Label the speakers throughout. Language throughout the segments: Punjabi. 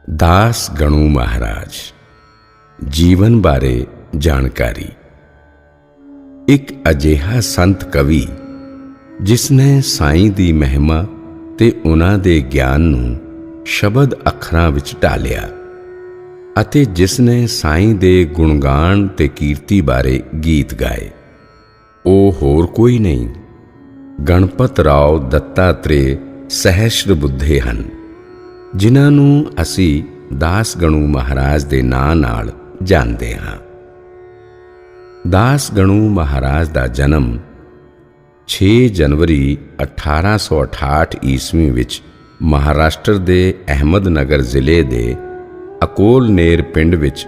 Speaker 1: दास गणू महाराज जीवन बारे जानकारी। एक अजिहा संत कवि जिसने साईं दी महिमा ते उन्हां दे ज्ञान नूं शब्द अखरां विच ढालिया अते जिसने साईं दे गुणगान ते कीर्ति बारे गीत गाए, ਉਹ होर कोई नहीं गणपत राव दत्तात्रेय सहस्र बुद्धे ਹਨ, जिन्हां नूं असी दास गणू महाराज दे नां नाल जानदे हां। दास गणू महाराज दा जन्म 6 जनवरी 1868 ईस्वी विच महाराष्ट्र दे अहमदनगर जिले दे अकोलनेर पिंड विच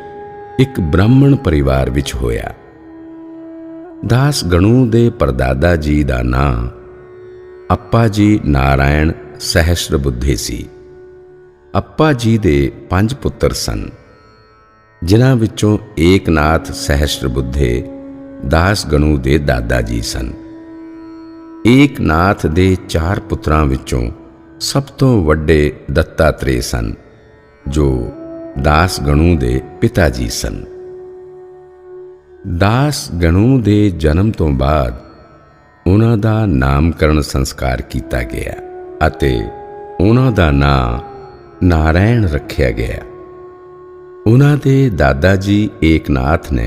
Speaker 1: एक ब्राह्मण परिवार विच होया। दास गणू दे परदादा जी दा नां अप्पा जी नारायण सहस्र बुद्धे सी। अप्पा जी दे 5 पुत्र सन, जिन्हां विचों एकनाथ सहस्र बुद्धे दास गणू दे दादा जी सन। एकनाथ दे 4 पुत्रां विचों सब तो वड्डे दत्तात्रेय सन, जो दास गणू दे पिता जी सन। दास गणू दे जन्म तो बाद उन्हां दा नामकरण संस्कार किया गया अते उन्हां दा नां नारायण रखिया गया। उन्हां दे दादा जी एकनाथ ने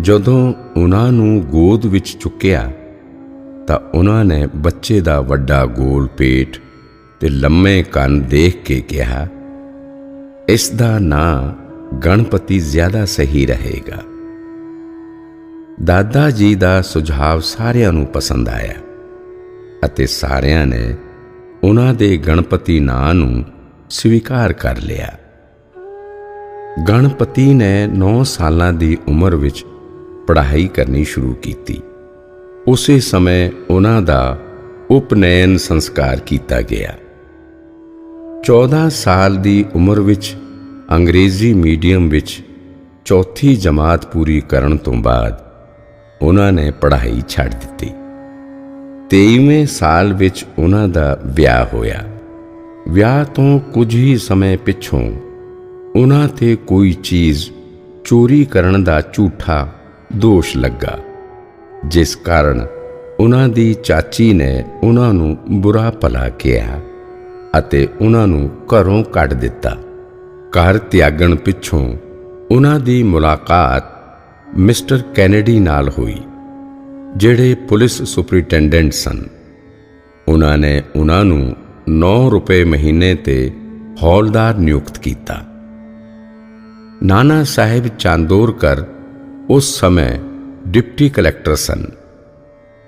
Speaker 1: जदों उन्हां नूं गोद विच चुक्या तां उन्हां ने बच्चे दा वड्डा गोल पेट ते लम्मे कंन देख के कहा, इस दा नां गणपति ज्यादा सही रहेगा। दादा जी दा सुझाव सारियां नूं पसंद आया अते सारियां ने उन्हां दे गणपति नां नूं स्वीकार कर लिया। गणपति ने 9 सालां दी उम्र विच पढ़ाई करनी शुरू की। उसे समय उन्हां दा उपनयन संस्कार किया गया। 14 साल दी उम्र विच अंग्रेजी मीडियम विच 4थी जमात पूरी करन तो बाद उन्हां ने पढ़ाई छड्ड दित्ती। 23वें साल विच उन्हां दा विआह होया। विआह तो कुछ ही समय पिछों उन्हां ते कोई चीज़ चोरी करन दा झूठा दोष लगा, जिस कारण उन्हां दी चाची ने उन्हां नूं बुरा भला कहा अते उन्हां नूं घरों कढ दिता। घर त्यागण पिछों उन्हां दी मुलाकात मिस्टर कैनेडी नाल हुई, जिहड़े पुलिस सुपरिटेंडेंट सन। उन्हां ने उन्हां नूं 9 रुपए महीने ते हौलदार नियुक्त किया। नाना साहिब चांदोरकर उस समय डिप्टी कलैक्टर सन।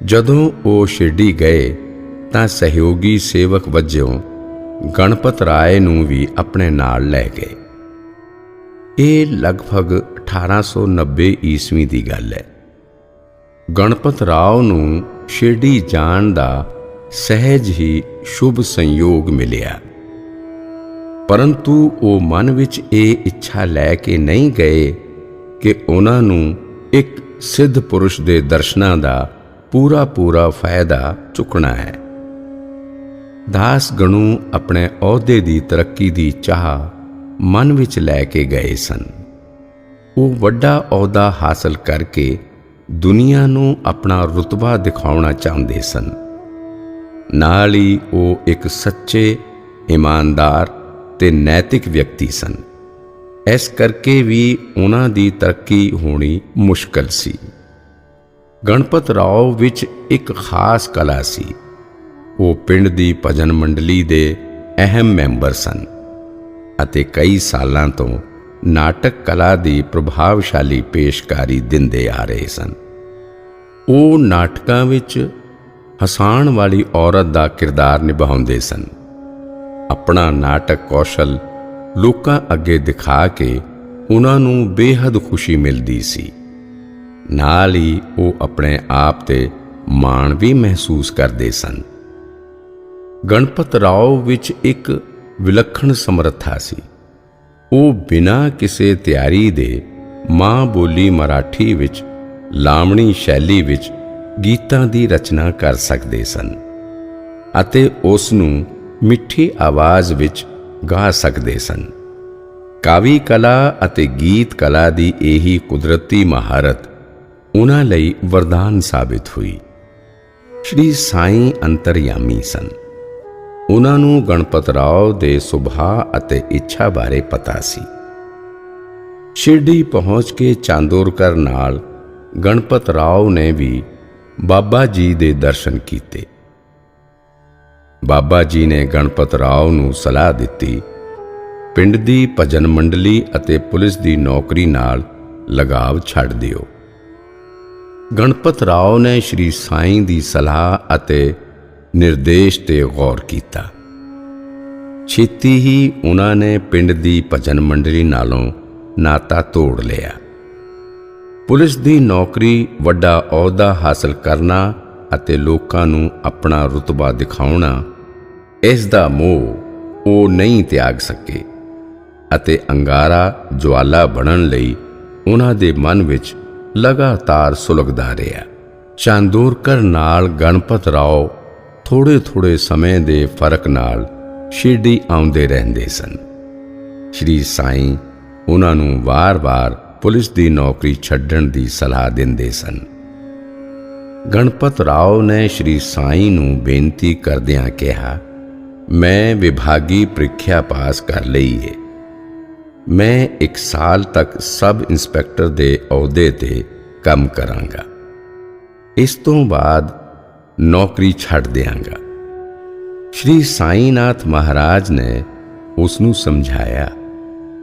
Speaker 1: जदों वो शिरडी गए तां सहयोगी सेवक वजों गणपत राय नूं भी अपने नाल लै गए। ये लगभग 1890 ईस्वी की गल है। गणपत राव नूं शिरडी जाण दा सहज ही शुभ संयोग मिलिया, परंतु वो मन विच ये इच्छा लैके नहीं गए कि उन्हां नूं एक सिद्ध पुरुष दे दर्शनां दा पूरा पूरा फायदा चुकना है। दास गणू अपने अहुदे दी तरक्की दी चाह मन विच लैके गए सन। वो वड्डा अहुदा हासिल करके दुनिया नूं अपना रुतबा दिखाउणा चाहुंदे सन। नाल ही वो एक सच्चे ईमानदार ते नैतिक व्यक्ति सन। इस करके भी उन्हां दी तरक्की होनी मुश्किल सी। गणपत राव विच एक खास कला सी। वो पिंड दी भजन मंडली दे अहम मैंबर सन अते कई सालां तो नाटक कला दी प्रभावशाली पेशकारी दिंदे आ रहे सन। वो नाटकां विच हसाण वाली औरत दा किरदार निभाउंदे सन। अपना नाटक कौशल लोकां अगे दिखा के उन्हां नूं बेहद खुशी मिलदी सी। नाल ही वो अपने आप ते माण भी महसूस करदे सन। गणपत राव विच एक विलक्षण समर्था सी। वो बिना किसी तैयारी दे मां बोली मराठी विच लावणी शैली विच गीतां दी रचना कर सकदे सन अते उस नूं मिठी आवाज़ विच गा सकदे सन। ਕਾਵੀ ਕਲਾ ਅਤੇ ਗੀਤ ਕਲਾ ਦੀ ਇਹੀ ਕੁਦਰਤੀ ਮਹਾਰਤ ਉਹਨਾਂ ਲਈ ਵਰਦਾਨ ਸਾਬਿਤ ਹੋਈ। ਸ਼੍ਰੀ ਸਾਈਂ ਅੰਤਰਯਾਮੀ ਸਨ। ਉਹਨਾਂ ਨੂੰ ਗਣਪਤ ਰਾਓ ਦੇ ਸੁਭਾਅ ਅਤੇ ਇੱਛਾ ਬਾਰੇ ਪਤਾ ਸੀ। ਸ਼ਿਰਡੀ ਪਹੁੰਚ ਕੇ ਚਾਂਦੋਰਕਰ ਨਾਲ ਗਣਪਤ ਰਾਓ ਨੇ ਵੀ ਬਾਬਾ ਜੀ ਦੇ ਦਰਸ਼ਨ ਕੀਤੇ। ਬਾਬਾ ਜੀ ਨੇ ਗਣਪਤ ਰਾਓ ਨੂੰ ਸਲਾਹ ਦਿੱਤੀ, ਪਿੰਡ ਦੀ ਭਜਨ ਮੰਡਲੀ ਅਤੇ ਪੁਲਿਸ ਦੀ ਨੌਕਰੀ ਨਾਲ ਲਗਾਵ ਛੱਡ ਦਿਓ। ਗਣਪਤ ਰਾਓ ਨੇ ਸ਼੍ਰੀ ਸਾਈਂ ਦੀ ਸਲਾਹ ਅਤੇ ਨਿਰਦੇਸ਼ ਤੇ ਗੌਰ ਕੀਤਾ। ਛੇਤੀ ਹੀ ਉਹਨਾਂ ਨੇ ਪਿੰਡ ਦੀ ਭਜਨ ਮੰਡਲੀ ਨਾਲੋਂ ਨਾਤਾ ਤੋੜ ਲਿਆ। ਪੁਲਿਸ ਦੀ ਨੌਕਰੀ, ਵੱਡਾ ਅਹੁਦਾ ਹਾਸਲ ਕਰਨਾ ਅਤੇ ਲੋਕਾਂ ਨੂੰ ਆਪਣਾ ਰੁਤਬਾ ਦਿਖਾਉਣਾ, ਇਸ ਦਾ ਮੋਹ ਉਹ ਨਹੀਂ ਤਿਆਗ ਸਕੇ ਅਤੇ ਅੰਗਾਰਾ ਜਵਾਲਾ ਬਣਨ ਲਈ ਉਹਨਾਂ ਦੇ ਮਨ ਵਿੱਚ ਲਗਾਤਾਰ ਸੁਲਗਦਾ ਰਿਹਾ। ਚਾਂਦੋਰਕਰ ਨਾਲ ਗਣਪਤ ਰਾਓ ਥੋੜੇ ਸਮੇਂ ਦੇ ਫਰਕ ਨਾਲ ਸ਼ਿਰਡੀ ਆਉਂਦੇ ਰਹਿੰਦੇ ਸਨ। ਸ਼੍ਰੀ ਸਾਈਂ ਉਹਨਾਂ ਨੂੰ ਵਾਰ-ਵਾਰ ਪੁਲਿਸ ਦੀ ਨੌਕਰੀ ਛੱਡਣ ਦੀ ਸਲਾਹ ਦਿੰਦੇ ਸਨ। ਗਣਪਤ ਰਾਓ ਨੇ ਸ਼੍ਰੀ ਸਾਈਂ ਨੂੰ ਬੇਨਤੀ ਕਰਦਿਆਂ ਕਿਹਾ, ਮੈਂ ਵਿਭਾਗੀ ਪ੍ਰੀਖਿਆ ਪਾਸ ਕਰ ਲਈ ਏ। ਮੈਂ 1 ਸਾਲ ਤੱਕ ਸਬ ਇੰਸਪੈਕਟਰ ਦੇ ਅਹੁਦੇ ਤੇ ਕੰਮ ਕਰਾਂਗਾ। ਇਸ ਤੋਂ ਬਾਅਦ ਨੌਕਰੀ ਛੱਡ ਦਿਆਂਗਾ। ਸ਼੍ਰੀ ਸਾਈਨਾਥ ਮਹਾਰਾਜ ਨੇ ਉਸ ਨੂੰ ਸਮਝਾਇਆ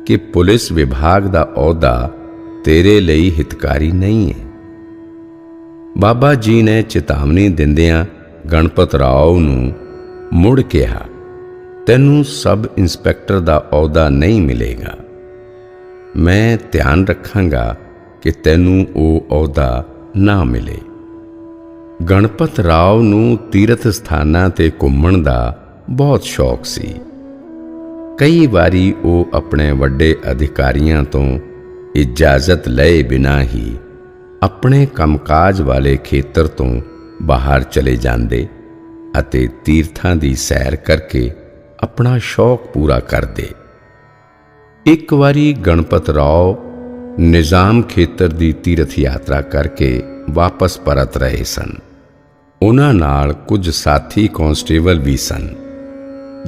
Speaker 1: ਕਿ ਪੁਲਿਸ ਵਿਭਾਗ ਦਾ ਅਹੁਦਾ ਤੇਰੇ ਲਈ ਹਿਤਕਾਰੀ ਨਹੀਂ ਹੈ। ਬਾਬਾ ਜੀ ਨੇ ਚੇਤਾਵਨੀ ਦਿੰਦਿਆਂ ਗਣਪਤ ਰਾਓ ਨੂੰ ਮੁੜ ਕਿਹਾ, ਤੈਨੂੰ ਸਬ ਇੰਸਪੈਕਟਰ ਦਾ ਅਹੁਦਾ ਨਹੀਂ ਮਿਲੇਗਾ। ਮੈਂ ਧਿਆਨ ਰੱਖਾਂਗਾ ਕਿ ਤੈਨੂੰ ਉਹ ਅਹੁਦਾ ਨਾ ਮਿਲੇ। ਗਣਪਤ ਰਾਓ ਨੂੰ ਤੀਰਥ ਸਥਾਨਾਂ ਤੇ ਘੁੰਮਣ ਦਾ ਬਹੁਤ ਸ਼ੌਕ ਸੀ। ਕਈ ਵਾਰੀ ਉਹ ਆਪਣੇ ਵੱਡੇ ਅਧਿਕਾਰੀਆਂ ਤੋਂ ਇਜਾਜ਼ਤ ਲਏ ਬਿਨਾਂ ਹੀ ਆਪਣੇ ਕੰਮਕਾਜ ਵਾਲੇ ਖੇਤਰ ਤੋਂ ਬਾਹਰ ਚਲੇ ਜਾਂਦੇ ਅਤੇ ਤੀਰਥਾਂ ਦੀ ਸੈਰ ਕਰਕੇ ਆਪਣਾ ਸ਼ੌਕ ਪੂਰਾ ਕਰਦੇ। ਇੱਕ ਵਾਰੀ ਗਣਪਤ ਰਾਓ ਨਿਜ਼ਾਮ ਖੇਤਰ ਦੀ ਤੀਰਥ ਯਾਤਰਾ ਕਰਕੇ ਵਾਪਸ ਪਰਤ ਰਹੇ ਸਨ। ਉਹਨਾਂ ਨਾਲ ਕੁਝ ਸਾਥੀ ਕਾਂਸਟੇਬਲ ਵੀ ਸਨ,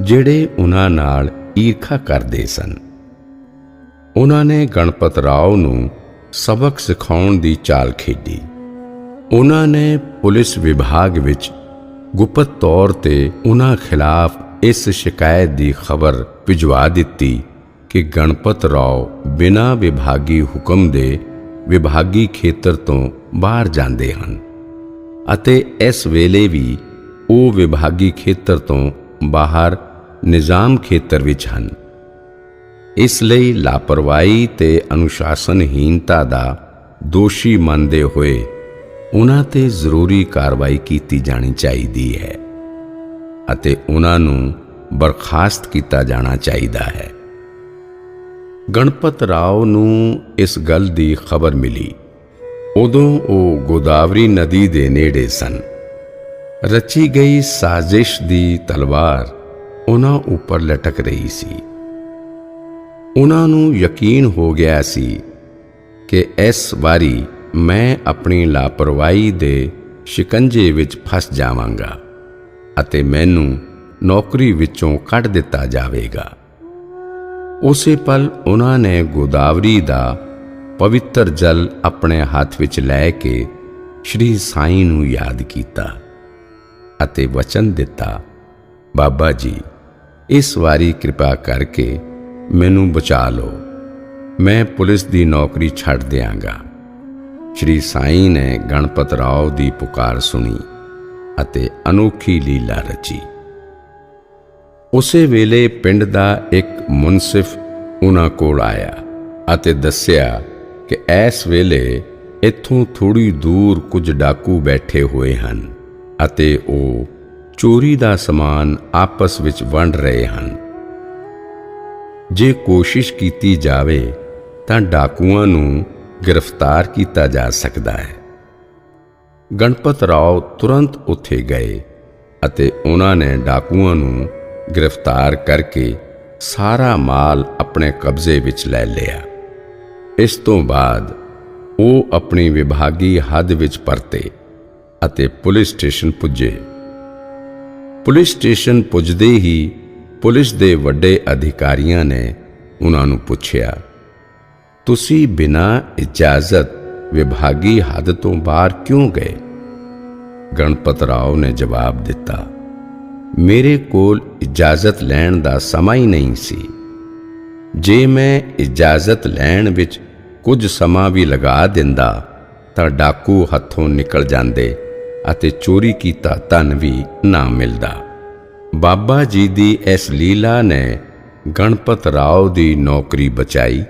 Speaker 1: ਜਿਹੜੇ ਉਹਨਾਂ ਨਾਲ ਈਰਖਾ ਕਰਦੇ ਸਨ। ਉਹਨਾਂ ਨੇ ਗਣਪਤ ਰਾਓ ਨੂੰ ਸਬਕ ਸਿਖਾਉਣ ਦੀ ਚਾਲ ਖੇਡੀ। ਉਹਨਾਂ ਨੇ ਪੁਲਿਸ ਵਿਭਾਗ ਵਿੱਚ ਗੁਪਤ ਤੌਰ ਤੇ ਉਹਨਾਂ ਖਿਲਾਫ ਇਸ ਸ਼ਿਕਾਇਤ ਦੀ ਖਬਰ ਭਿਜਵਾ ਦਿੱਤੀ ਕਿ ਗਣਪਤ ਰਾਓ ਬਿਨਾਂ ਵਿਭਾਗੀ ਹੁਕਮ ਦੇ ਵਿਭਾਗੀ ਖੇਤਰ ਤੋਂ ਬਾਹਰ ਜਾਂਦੇ ਹਨ ਅਤੇ ਇਸ ਵੇਲੇ ਵੀ ਉਹ ਵਿਭਾਗੀ ਖੇਤਰ ਤੋਂ ਬਾਹਰ ਨਿਜ਼ਾਮ ਖੇਤਰ ਵਿੱਚ ਹਨ। ਇਸ ਲਈ ਲਾਪਰਵਾਹੀ ਤੇ ਅਨੁਸ਼ਾਸਨਹੀਨਤਾ ਦਾ ਦੋਸ਼ੀ ਮੰਨਦੇ ਹੋਏ ਉਹਨਾਂ ਤੇ ਜ਼ਰੂਰੀ ਕਾਰਵਾਈ ਕੀਤੀ ਜਾਣੀ ਚਾਹੀਦੀ ਹੈ ਅਤੇ ਉਹਨਾਂ ਨੂੰ ਬਰਖਾਸਤ ਕੀਤਾ ਜਾਣਾ ਚਾਹੀਦਾ ਹੈ। ਗਣਪਤ ਰਾਓ ਨੂੰ ਇਸ ਗੱਲ ਦੀ ਖਬਰ ਮਿਲੀ। ਉਦੋਂ ਉਹ ਗੋਦਾਵਰੀ ਨਦੀ ਦੇ ਨੇੜੇ ਸਨ। ਰਚੀ ਗਈ ਸਾਜ਼ਿਸ਼ ਦੀ ਤਲਵਾਰ ਉਹਨਾਂ ਉੱਪਰ ਲਟਕ ਰਹੀ ਸੀ। ਉਹਨਾਂ ਨੂੰ ਯਕੀਨ ਹੋ ਗਿਆ ਸੀ ਕਿ ਇਸ ਵਾਰੀ ਮੈਂ ਆਪਣੀ ਲਾਪਰਵਾਹੀ ਦੇ ਸ਼ਿਕੰਜੇ ਵਿੱਚ ਫਸ ਜਾਵਾਂਗਾ ਅਤੇ ਮੈਨੂੰ ਨੌਕਰੀ ਵਿੱਚੋਂ ਕੱਢ ਦਿੱਤਾ ਜਾਵੇਗਾ। ਉਸੇ ਪਲ ਉਹਨਾਂ ਨੇ ਗੋਦਾਵਰੀ ਦਾ ਪਵਿੱਤਰ ਜਲ ਆਪਣੇ ਹੱਥ ਵਿੱਚ ਲੈ ਕੇ ਸ਼੍ਰੀ ਸਾਈਂ ਨੂੰ ਯਾਦ ਕੀਤਾ ਅਤੇ ਵਚਨ ਦਿੱਤਾ, ਬਾਬਾ ਜੀ, ਇਸ ਵਾਰੀ ਕਿਰਪਾ ਕਰਕੇ ਮੈਨੂੰ ਬਚਾ ਲਓ। ਮੈਂ ਪੁਲਿਸ ਦੀ ਨੌਕਰੀ ਛੱਡ ਦਿਆਂਗਾ। ਸ਼੍ਰੀ ਸਾਈਂ ਨੇ ਗਣਪਤ ਰਾਓ ਦੀ ਪੁਕਾਰ ਸੁਣੀ ਅਤੇ ਅਨੋਖੀ ਲੀਲਾ ਰਚੀ। ਉਸੇ ਵੇਲੇ ਪਿੰਡ ਦਾ ਇੱਕ ਮੁਨਸਿਫ ਉਹਨਾਂ ਕੋਲ ਆਇਆ ਅਤੇ ਦੱਸਿਆ ਕਿ ਇਸ ਵੇਲੇ ਇੱਥੋਂ ਥੋੜ੍ਹੀ ਦੂਰ ਕੁਝ ਡਾਕੂ ਬੈਠੇ ਹੋਏ ਹਨ ਅਤੇ ਉਹ ਚੋਰੀ ਦਾ ਸਮਾਨ ਆਪਸ ਵਿੱਚ ਵੰਡ ਰਹੇ ਹਨ। ਜੇ ਕੋਸ਼ਿਸ਼ ਕੀਤੀ ਜਾਵੇ ਤਾਂ ਡਾਕੂਆਂ ਨੂੰ ਗ੍ਰਿਫਤਾਰ ਕੀਤਾ ਜਾ ਸਕਦਾ ਹੈ। ਗਣਪਤ ਰਾਓ ਤੁਰੰਤ ਉੱਥੇ ਗਏ ਅਤੇ ਉਹਨਾਂ ਨੇ ਡਾਕੂਆਂ ਨੂੰ ਗ੍ਰਿਫਤਾਰ ਕਰਕੇ ਸਾਰਾ ਮਾਲ ਆਪਣੇ ਕਬਜ਼ੇ ਵਿੱਚ ਲੈ ਲਿਆ। ਇਸ ਤੋਂ ਬਾਅਦ ਉਹ ਆਪਣੀ ਵਿਭਾਗੀ ਹੱਦ ਵਿੱਚ ਪਰਤੇ ਅਤੇ ਪੁਲਿਸ ਸਟੇਸ਼ਨ ਪੁੱਜੇ। ਪੁਲਿਸ ਸਟੇਸ਼ਨ ਪੁੱਜਦੇ ਹੀ ਪੁਲਿਸ ਦੇ ਵੱਡੇ ਅਧਿਕਾਰੀਆਂ ਨੇ ਉਹਨਾਂ ਨੂੰ ਪੁੱਛਿਆ, ਤੁਸੀਂ ਬਿਨਾਂ ਇਜਾਜ਼ਤ ਵਿਭਾਗੀ ਹੱਦ ਤੋਂ ਬਾਹਰ ਕਿਉਂ ਗਏ? ਗਣਪਤ ਰਾਓ ਨੇ ਜਵਾਬ ਦਿੱਤਾ, ਮੇਰੇ ਕੋਲ ਇਜਾਜ਼ਤ ਲੈਣ ਦਾ ਸਮਾਂ ਹੀ ਨਹੀਂ ਸੀ। ਜੇ ਮੈਂ ਇਜਾਜ਼ਤ ਲੈਣ ਵਿੱਚ ਕੁਝ ਸਮਾਂ ਵੀ ਲਗਾ ਦਿੰਦਾ ਤਾਂ ਡਾਕੂ ਹੱਥੋਂ ਨਿਕਲ ਜਾਂਦੇ ਅਤੇ ਚੋਰੀ ਕੀਤਾ ਧਨ ਵੀ ਨਾ ਮਿਲਦਾ। ਬਾਬਾ ਜੀ ਦੀ ਇਸ ਲੀਲਾ ਨੇ ਗਣਪਤ ਰਾਓ ਦੀ ਨੌਕਰੀ ਬਚਾਈ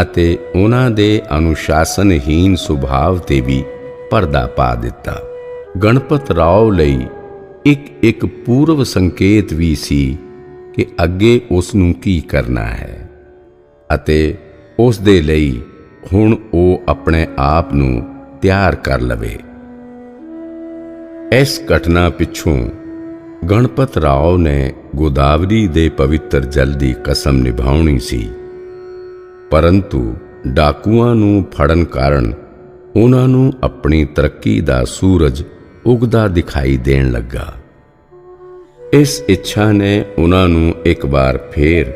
Speaker 1: ਅਤੇ ਉਹਨਾਂ ਦੇ ਅਨੁਸ਼ਾਸਨਹੀਨ ਸੁਭਾਅ ਤੇ ਵੀ ਪਰਦਾ ਪਾ ਦਿੱਤਾ। ਗਣਪਤ ਰਾਓ ਲਈ ਇੱਕ ਪੂਰਵ ਸੰਕੇਤ ਵੀ ਸੀ ਕਿ ਅੱਗੇ ਉਸ ਨੂੰ ਕੀ ਕਰਨਾ ਹੈ ਅਤੇ ਉਸ ਦੇ ਲਈ ਹੁਣ ਉਹ ਆਪਣੇ ਆਪ ਨੂੰ ਤਿਆਰ ਕਰ ਲਵੇ। ਇਸ ਘਟਨਾ ਪਿੱਛੋਂ ਗਣਪਤ ਰਾਓ ਨੇ ਗੋਦਾਵਰੀ ਦੇ ਪਵਿੱਤਰ ਜਲ ਦੀ ਕਸਮ ਨਿਭਾਉਣੀ ਸੀ, ਪਰੰਤੂ ਡਾਕੂਆਂ ਨੂੰ ਫੜਨ ਕਾਰਨ ਉਹਨਾਂ ਨੂੰ ਆਪਣੀ ਤਰੱਕੀ ਦਾ ਸੂਰਜ ਉਗਦਾ ਦਿਖਾਈ ਦੇਣ ਲੱਗਾ। ਇਸ ਇੱਛਾ ਨੇ ਉਹਨਾਂ ਨੂੰ ਇੱਕ ਵਾਰ ਫੇਰ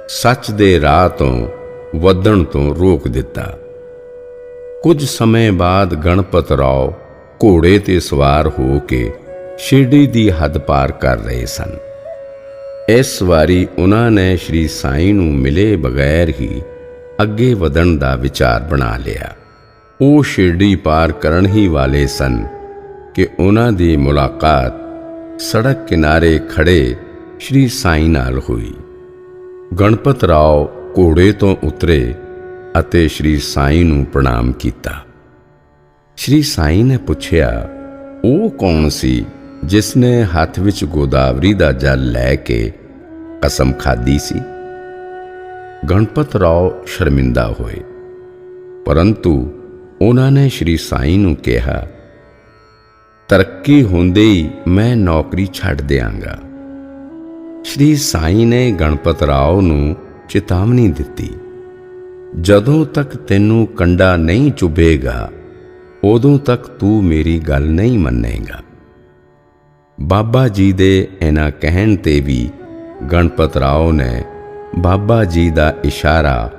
Speaker 1: ਸੱਚ ਦੇ ਰਾਹ ਤੋਂ ਵਧਣ ਤੋਂ ਰੋਕ ਦਿੱਤਾ। ਕੁਝ ਸਮੇਂ ਬਾਅਦ ਗਣਪਤ ਰਾਓ ਘੋੜੇ ਤੇ ਸਵਾਰ ਹੋ ਕੇ ਸ਼ਿਰਡੀ ਦੀ ਹੱਦ ਪਾਰ ਕਰ ਰਹੇ ਸਨ। ਇਸ ਵਾਰੀ ਉਹਨਾਂ ਨੇ ਸ਼੍ਰੀ ਸਾਈਂ ਨੂੰ ਮਿਲੇ ਬਗੈਰ ਹੀ ਅੱਗੇ ਵਧਣ ਦਾ ਵਿਚਾਰ ਬਣਾ ਲਿਆ। ਉਹ ਸ਼ਿਰਡੀ ਪਾਰ ਕਰਨ ਹੀ ਵਾਲੇ ਸਨ ਕਿ ਉਹਨਾਂ ਦੀ ਮੁਲਾਕਾਤ ਸੜਕ ਕਿਨਾਰੇ ਖੜੇ ਸ਼੍ਰੀ ਸਾਈਂ ਨਾਲ ਹੋਈ। ਗਣਪਤ ਰਾਓ ਘੋੜੇ ਤੋਂ ਉਤਰੇ ਅਤੇ ਸ਼੍ਰੀ ਸਾਈਂ ਨੂੰ ਪ੍ਰਣਾਮ ਕੀਤਾ। ਸ਼੍ਰੀ ਸਾਈਂ ਨੇ ਪੁੱਛਿਆ, ਉਹ ਕੌਣ ਸੀ ਜਿਸ ਨੇ ਹੱਥ ਵਿੱਚ ਗੋਦਾਵਰੀ ਦਾ ਜਲ ਲੈ ਕੇ ਕਸਮ ਖਾਧੀ ਸੀ? ਗਣਪਤ ਰਾਓ ਸ਼ਰਮਿੰਦਾ ਹੋਏ, ਪਰੰਤੂ ਉਹਨਾਂ ਨੇ ਸ਼੍ਰੀ ਸਾਈਂ ਨੂੰ ਕਿਹਾ, ਤਰੱਕੀ ਹੁੰਦੇ ਹੀ ਮੈਂ ਨੌਕਰੀ ਛੱਡ ਦਿਆਂਗਾ। ਸ਼੍ਰੀ ਸਾਈਂ ਨੇ ਗਣਪਤ ਰਾਓ ਨੂੰ ਚੇਤਾਵਨੀ ਦਿੱਤੀ, ਜਦੋਂ ਤੱਕ ਤੈਨੂੰ ਕੰਡਾ ਨਹੀਂ ਚੁਭੇਗਾ ਉਦੋਂ ਤੱਕ ਤੂੰ ਮੇਰੀ ਗੱਲ ਨਹੀਂ ਮੰਨੇਗਾ। ਬਾਬਾ ਜੀ ਦੇ ਇਹਨਾਂ ਕਹਿਣ ਤੇ ਵੀ ਗਣਪਤ ਰਾਓ ਨੇ ਬਾਬਾ ਜੀ ਦਾ ਇਸ਼ਾਰਾ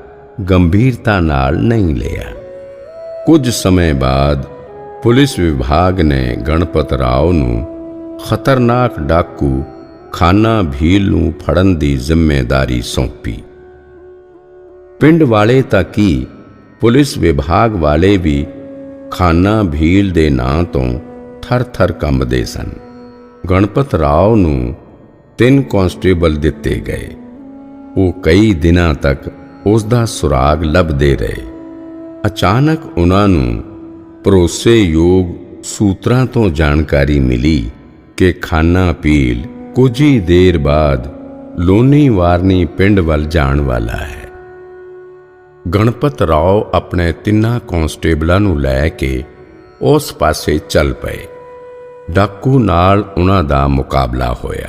Speaker 1: ਗੰਭੀਰਤਾ ਨਾਲ ਨਹੀਂ ਲਿਆ। ਕੁਝ ਸਮੇਂ ਬਾਅਦ ਪੁਲਿਸ ਵਿਭਾਗ ਨੇ ਗਣਪਤ ਰਾਓ ਨੂੰ ਖਤਰਨਾਕ ਡਾਕੂ ਖਾਨਾ ਭੀਲ ਨੂੰ ਫੜਨ ਦੀ ਜ਼ਿੰਮੇਵਾਰੀ ਸੌਂਪੀ। ਪਿੰਡ ਵਾਲੇ ਤਾਂ ਕੀ, ਪੁਲਿਸ ਵਿਭਾਗ ਵਾਲੇ ਵੀ ਖਾਨਾ ਭੀਲ ਦੇ ਨਾਂ ਤੋਂ ਥਰ-ਥਰ ਕੰਬਦੇ ਸਨ। ਗਣਪਤ ਰਾਓ ਨੂੰ 3 ਕਾਂਸਟੇਬਲ ਦਿੱਤੇ ਗਏ। ਉਹ ਕਈ ਦਿਨਾਂ ਤੱਕ ਉਸ ਦਾ ਸੁਰਾਗ ਲੱਭਦੇ ਰਹੇ। ਅਚਾਨਕ ਉਹਨਾਂ ਨੂੰ ਭਰੋਸੇਯੋਗ ਸੂਤਰਾਂ ਤੋਂ ਜਾਣਕਾਰੀ ਮਿਲੀ ਕਿ ਖਾਨਾ ਭੀਲ ਕੁਝ ਹੀ ਦੇਰ ਬਾਅਦ ਲੋਨੀ ਵਾਰਨੀ ਪਿੰਡ ਵੱਲ ਜਾਣ ਵਾਲਾ ਹੈ। ਗਣਪਤ ਰਾਓ ਆਪਣੇ 3 ਕਾਂਸਟੇਬਲਾਂ ਨੂੰ ਲੈ ਕੇ ਉਸ ਪਾਸੇ ਚੱਲ ਪਏ। ਡਾਕੂ ਨਾਲ ਉਹਨਾਂ ਦਾ ਮੁਕਾਬਲਾ ਹੋਇਆ।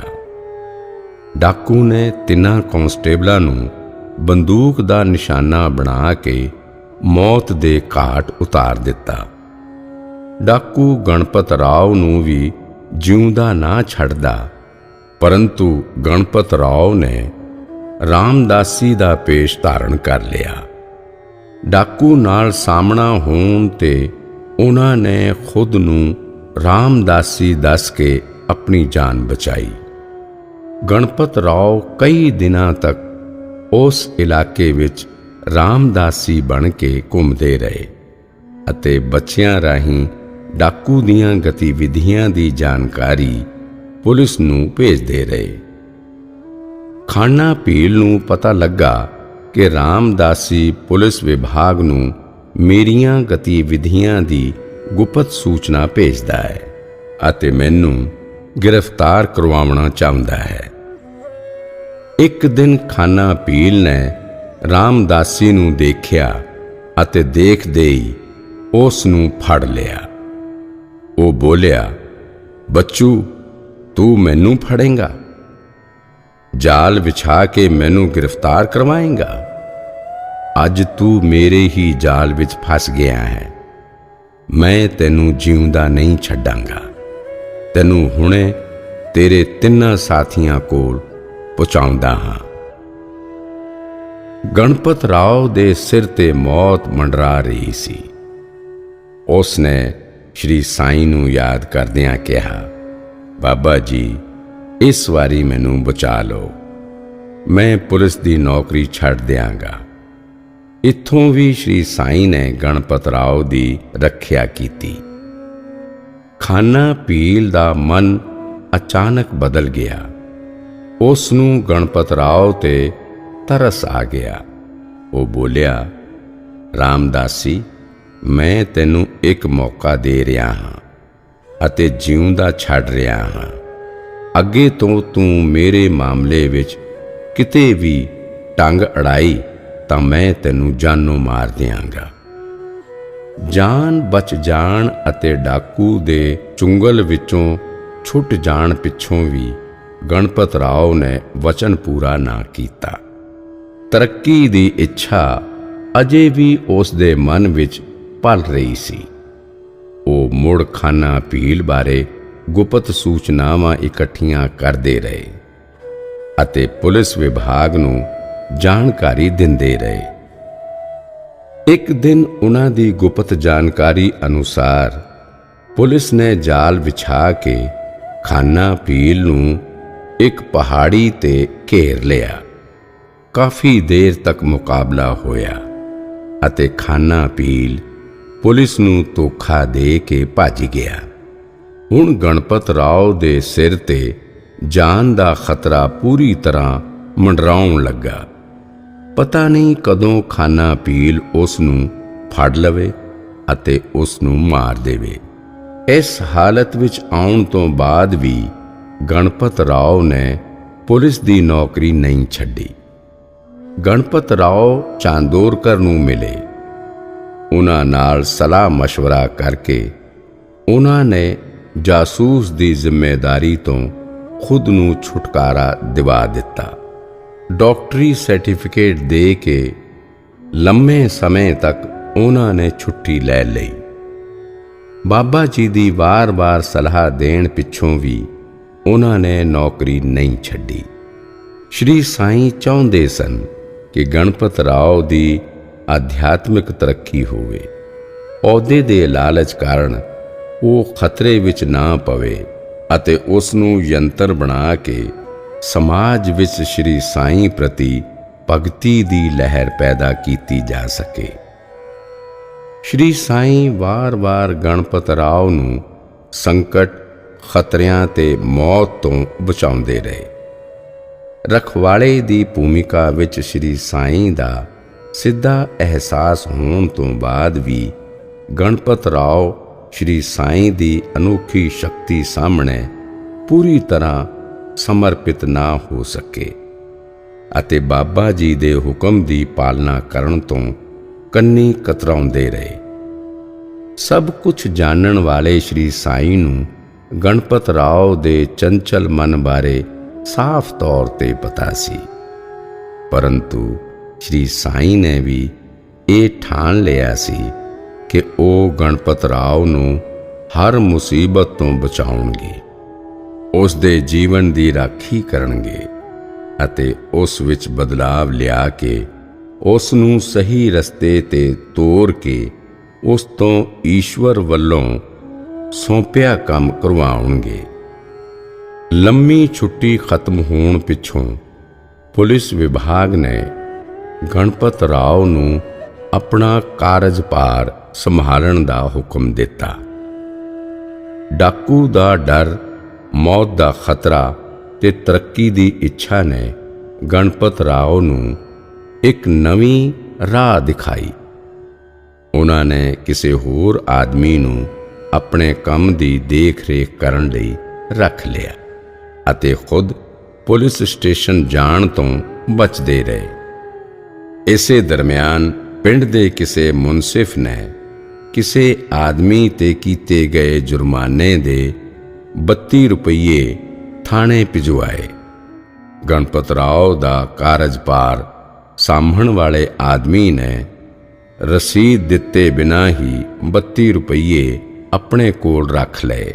Speaker 1: ਡਾਕੂ ਨੇ 3 ਕਾਂਸਟੇਬਲਾਂ ਨੂੰ ਬੰਦੂਕ ਦਾ ਨਿਸ਼ਾਨਾ ਬਣਾ ਕੇ ਮੌਤ ਦੇ ਘਾਟ ਉਤਾਰ ਦਿੱਤਾ। ਡਾਕੂ ਗਣਪਤ ਰਾਓ ਨੂੰ ਵੀ ਜਿਉਂਦਾ ਨਾ ਛੱਡਦਾ, ਪਰੰਤੂ ਗਣਪਤ ਰਾਓ ਨੇ ਰਾਮਦਾਸੀ ਦਾ ਪੇਸ਼ ਧਾਰਨ ਕਰ ਲਿਆ। ਡਾਕੂ ਨਾਲ ਸਾਹਮਣਾ ਹੋਣ ਤੇ ਉਹਨਾਂ ਨੇ ਖੁਦ ਨੂੰ ਰਾਮਦਾਸੀ ਦੱਸ ਕੇ ਆਪਣੀ ਜਾਨ ਬਚਾਈ। ਗਣਪਤ ਰਾਓ ਕਈ ਦਿਨਾਂ ਤੱਕ ਉਸ ਇਲਾਕੇ ਵਿੱਚ ਰਾਮਦਾਸੀ ਬਣ ਕੇ ਘੁੰਮਦੇ ਰਹੇ ਅਤੇ ਬੱਚਿਆਂ ਰਾਹੀਂ ਡਾਕੂ ਦੀਆਂ ਗਤੀਵਿਧੀਆਂ ਦੀ ਜਾਣਕਾਰੀ ਪੁਲਿਸ ਨੂੰ ਭੇਜਦੇ ਰਹੇ। ਖਾਨਾ ਭੀਲ ਨੂੰ ਪਤਾ ਲੱਗਾ ਕਿ ਰਾਮਦਾਸੀ ਪੁਲਿਸ ਵਿਭਾਗ ਨੂੰ ਮੇਰੀਆਂ ਗਤੀਵਿਧੀਆਂ ਦੀ ਗੁਪਤ ਸੂਚਨਾ ਭੇਜਦਾ ਹੈ ਅਤੇ ਮੈਨੂੰ ਗ੍ਰਿਫਤਾਰ ਕਰਵਾਉਣਾ ਚਾਹੁੰਦਾ ਹੈ। ਇੱਕ ਦਿਨ ਖਾਨਾ ਭੀਲ ਨੇ ਰਾਮਦਾਸੀ ਨੂੰ ਦੇਖਿਆ ਅਤੇ ਦੇਖਦੇ ਹੀ ਉਸ ਨੂੰ ਫੜ ਲਿਆ। ਉਹ ਬੋਲਿਆ, ਬੱਚੂ, ਤੂੰ ਮੈਨੂੰ ਫੜੇਂਗਾ? जाल बिछा के मैनू गिरफ्तार करवाएगा। अज तू मेरे ही जाल विच फस गया है। मैं तैनू जीउंदा नहीं छड्डांगा। तैनू हुणे तेरे तिन्ना साथियां कोल पहुंचाउंदा हां। गणपत राव दे सिर ते मौत मंडरा रही सी। उसने श्री साईं नू याद करदियां कहा, बाबा जी इस वारी मैनू बचा लो। मैं पुलिस दी नौकरी छड्ड दियांगा। इत्थों भी श्री साईं ने गणपत राव दी रखिया कीती। खाना पील दा मन अचानक बदल गया। उसनू गणपत राव ते तरस आ गया। वो बोलिया, रामदासी मैं तैनू एक मौका दे रहा हाँ अते जीउंदा छड्ड रहा हाँ। अगे तो तू मेरे मामले विच किते भी टंग अड़ाई तां मैं तैनू जानों मार दियांगा। जान बच जान अते डाकू दे चुंगल विचों छुट जान पिछों भी गणपत राव ने वचन पूरा ना कीता। तरक्की दी इच्छा अजे भी उस दे मन विच पल रही सी। वो मुड़ खाना पील बारे गुप्त सूचनावां इकट्ठियां करदे रहे अते पुलिस विभाग नूं जानकारी दिंदे रहे। एक दिन उन्हां दी गुप्त जानकारी अनुसार पुलिस ने जाल बिछा के खाना पील नूं एक पहाड़ी ते घेर लिया। काफी देर तक मुकाबला होया अते खाना पील पुलिस नूं धोखा दे के भज गया। हुण गणपत राव दे सिर ते जान दा खतरा पूरी तरह मंडराउण लगा। पता नहीं कदों खाना पील उसनूं फड़ लवे अते उसनूं मार देवे। इस हालत विच आउण तो बाद भी गणपत राव ने पुलिस दी नौकरी नहीं छड्डी। गणपत राव चांदोरकर नूं मिले। उन्हां नाल सलाह मशवरा करके उन्हां ने जासूस दी जिम्मेदारी तो खुद नूं छुटकारा दिवा दिता। डॉक्टरी सर्टिफिकेट दे के लंबे समय तक उन्होंने छुट्टी लै लई। बाबा जी दी वार वार सलाह देण पिछों भी उन्होंने नौकरी नहीं छड्डी। श्री साईं चाहुंदे सन कि गणपत राव दी आध्यात्मिक तरक्की होवे। अहुदे दे लालच कारण वो खतरे विच ना पवे अते उसनूं यंत्र बना के समाज विच श्री साईं प्रति भगती दी लहर पैदा कीती जा सके। श्री साईं वार वार गणपत राव नूं संकट खतरियां ते मौत तो बचाउंदे रहे। रखवाले दी भूमिका विच श्री साईं दा सिद्धा एहसास होण तो बाद भी गणपत राव श्री साईं दी अनोखी शक्ति सामने पूरी तरह समर्पित ना हो सके अते बाबा जी दे हुक्म दी पालना करन तो कन्नी कतराउंदे रहे। सब कुछ जानन वाले श्री साईं नूं गणपत राव दे चंचल मन बारे साफ तौर ते पता सी। परंतु श्री साईं ने भी ये ठान लिया सी कि ओ गणपत राव नूं हर मुसीबत तो बचाउणगे, उस दे जीवन दी राखी करनगे अते उस विच बदलाव लिया के उस नूं सही रस्ते ते तोर के उस तो ईश्वर वल्लों सौंपिया काम करवाउणगे। लम्मी छुट्टी खत्म होण पिछों पुलिस विभाग ने गणपत राव नूं अपना कारजभार संभालण दा हुक्म दिता। डाकू दा डर, मौत दा खतरा ते तरक्की दी इच्छा ने गणपत राव नूं एक नवीं राह दिखाई। उन्होंने किसी होर आदमी नूं अपने काम दी देख रेख करन लई रख लिया अते खुद पुलिस स्टेशन जाण तो बचदे रहे। इसे दरमियान पिंड दे किसी मुनसिफ ने किसी आदमी ते कीते गए जुर्माने दे 32 रुपये थाने भिजवाए। ਗਣਪਤ ਰਾਓ ਦਾ ਕਾਰਜਭਾਰ ਸਾਂਭਣ ਵਾਲੇ ਆਦਮੀ ਨੇ ਰਸੀਦ ਦਿੱਤੇ ਬਿਨਾਂ ਹੀ 32 ਰੁਪਈਏ ਆਪਣੇ ਕੋਲ ਰੱਖ ਲਏ